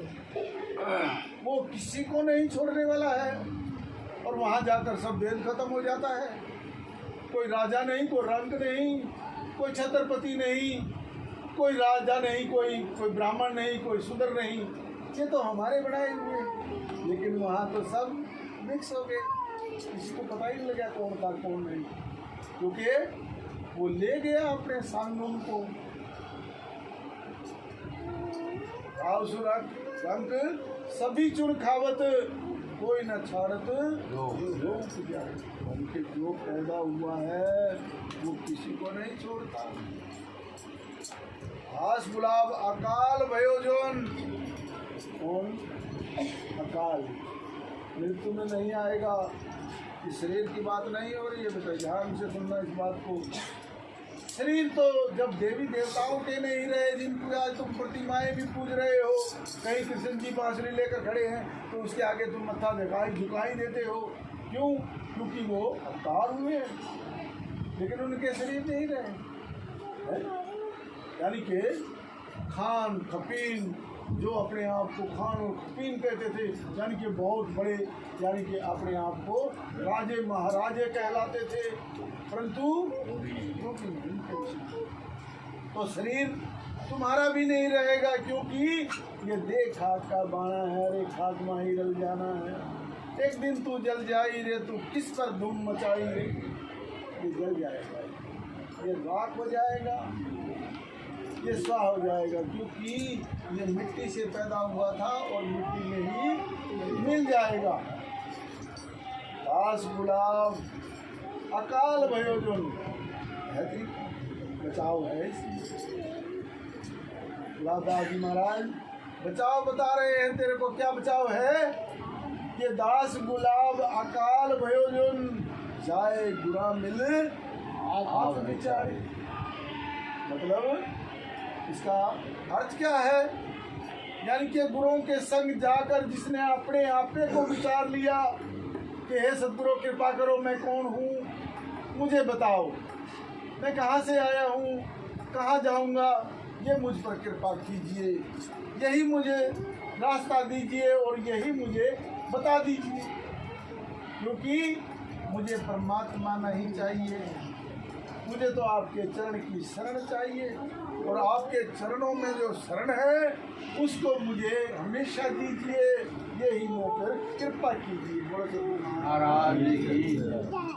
वो किसी को नहीं छोड़ने वाला है, और वहाँ जाकर सब भेद खत्म हो जाता है। कोई राजा नहीं, कोई रंक नहीं, कोई छत्रपति नहीं, कोई राजा नहीं, कोई ब्राह्मण नहीं, कोई शूद्र नहीं, ये तो हमारे बनाए हुए, लेकिन वहाँ तो सब मिक्स हो गए, किसी को पता ही नहीं लगा कौन था कौन नहीं, क्योंकि वो ले गया अपने सांगुन को। रंक सभी चुन खावत, कोई न छाड़त रोक जाए। उनके जो पैदा हुआ है वो किसी को नहीं छोड़ता। आस गुलाब अकाल भयो जोन, कौन अकाल मृत्यु में नहीं आएगा। इस शरीर की बात नहीं हो रही है बेटा, ध्यान से सुनना इस बात को। शरीर तो जब देवी देवताओं के नहीं रहे, जिनको आज तुम प्रतिमाएं भी पूज रहे हो, कहीं कृष्ण जी बांसुरी लेकर खड़े हैं तो उसके आगे तुम मत्था झुकाई देते हो, क्यों? क्योंकि वो अवतार हुए हैं, लेकिन उनके शरीर नहीं रहे। यानी कि खान खपीन, जो अपने आप को खान और खपीन कहते थे, यानी कि बहुत बड़े, यानी कि अपने आप को राजे महाराजे कहलाते थे, परंतु तो शरीर तुम्हारा भी नहीं रहेगा, क्योंकि ये देह खाक का बाणा है रे, खाक में ही रल जाना है। एक दिन तू जल जाई रे, तू किस पर धूम मचाई रे, ये जल जाएगा, ये राख हो जाएगा, ये स्वाह हो जाएगा, क्योंकि ये मिट्टी से पैदा हुआ था और मिट्टी में ही मिल जाएगा। दास गुलाब अकाल भयो जोन, बचाव है इसलिए। दास जी महाराज बचाव बता रहे हैं, तेरे को क्या बचाव है कि दास गुलाब अकाल भयो जुन जाए बुरा मिल आप विचारे। मतलब इसका अर्थ क्या है? यानी कि गुरुओं के संग जाकर जिसने अपने आपे को विचार लिया कि हे सद्गुरु कृपा करो, मैं कौन हूँ, मुझे बताओ, मैं कहाँ से आया हूँ, कहाँ जाऊँगा, ये मुझ पर कृपा कीजिए, यही मुझे रास्ता दीजिए और यही मुझे बता दीजिए, क्योंकि मुझे परमात्मा नहीं चाहिए, मुझे तो आपके चरण की शरण चाहिए और आपके चरणों में जो शरण है उसको मुझे हमेशा दीजिए, यही मुझ पर कृपा कीजिए। बोलो सद्गुरु महाराज की।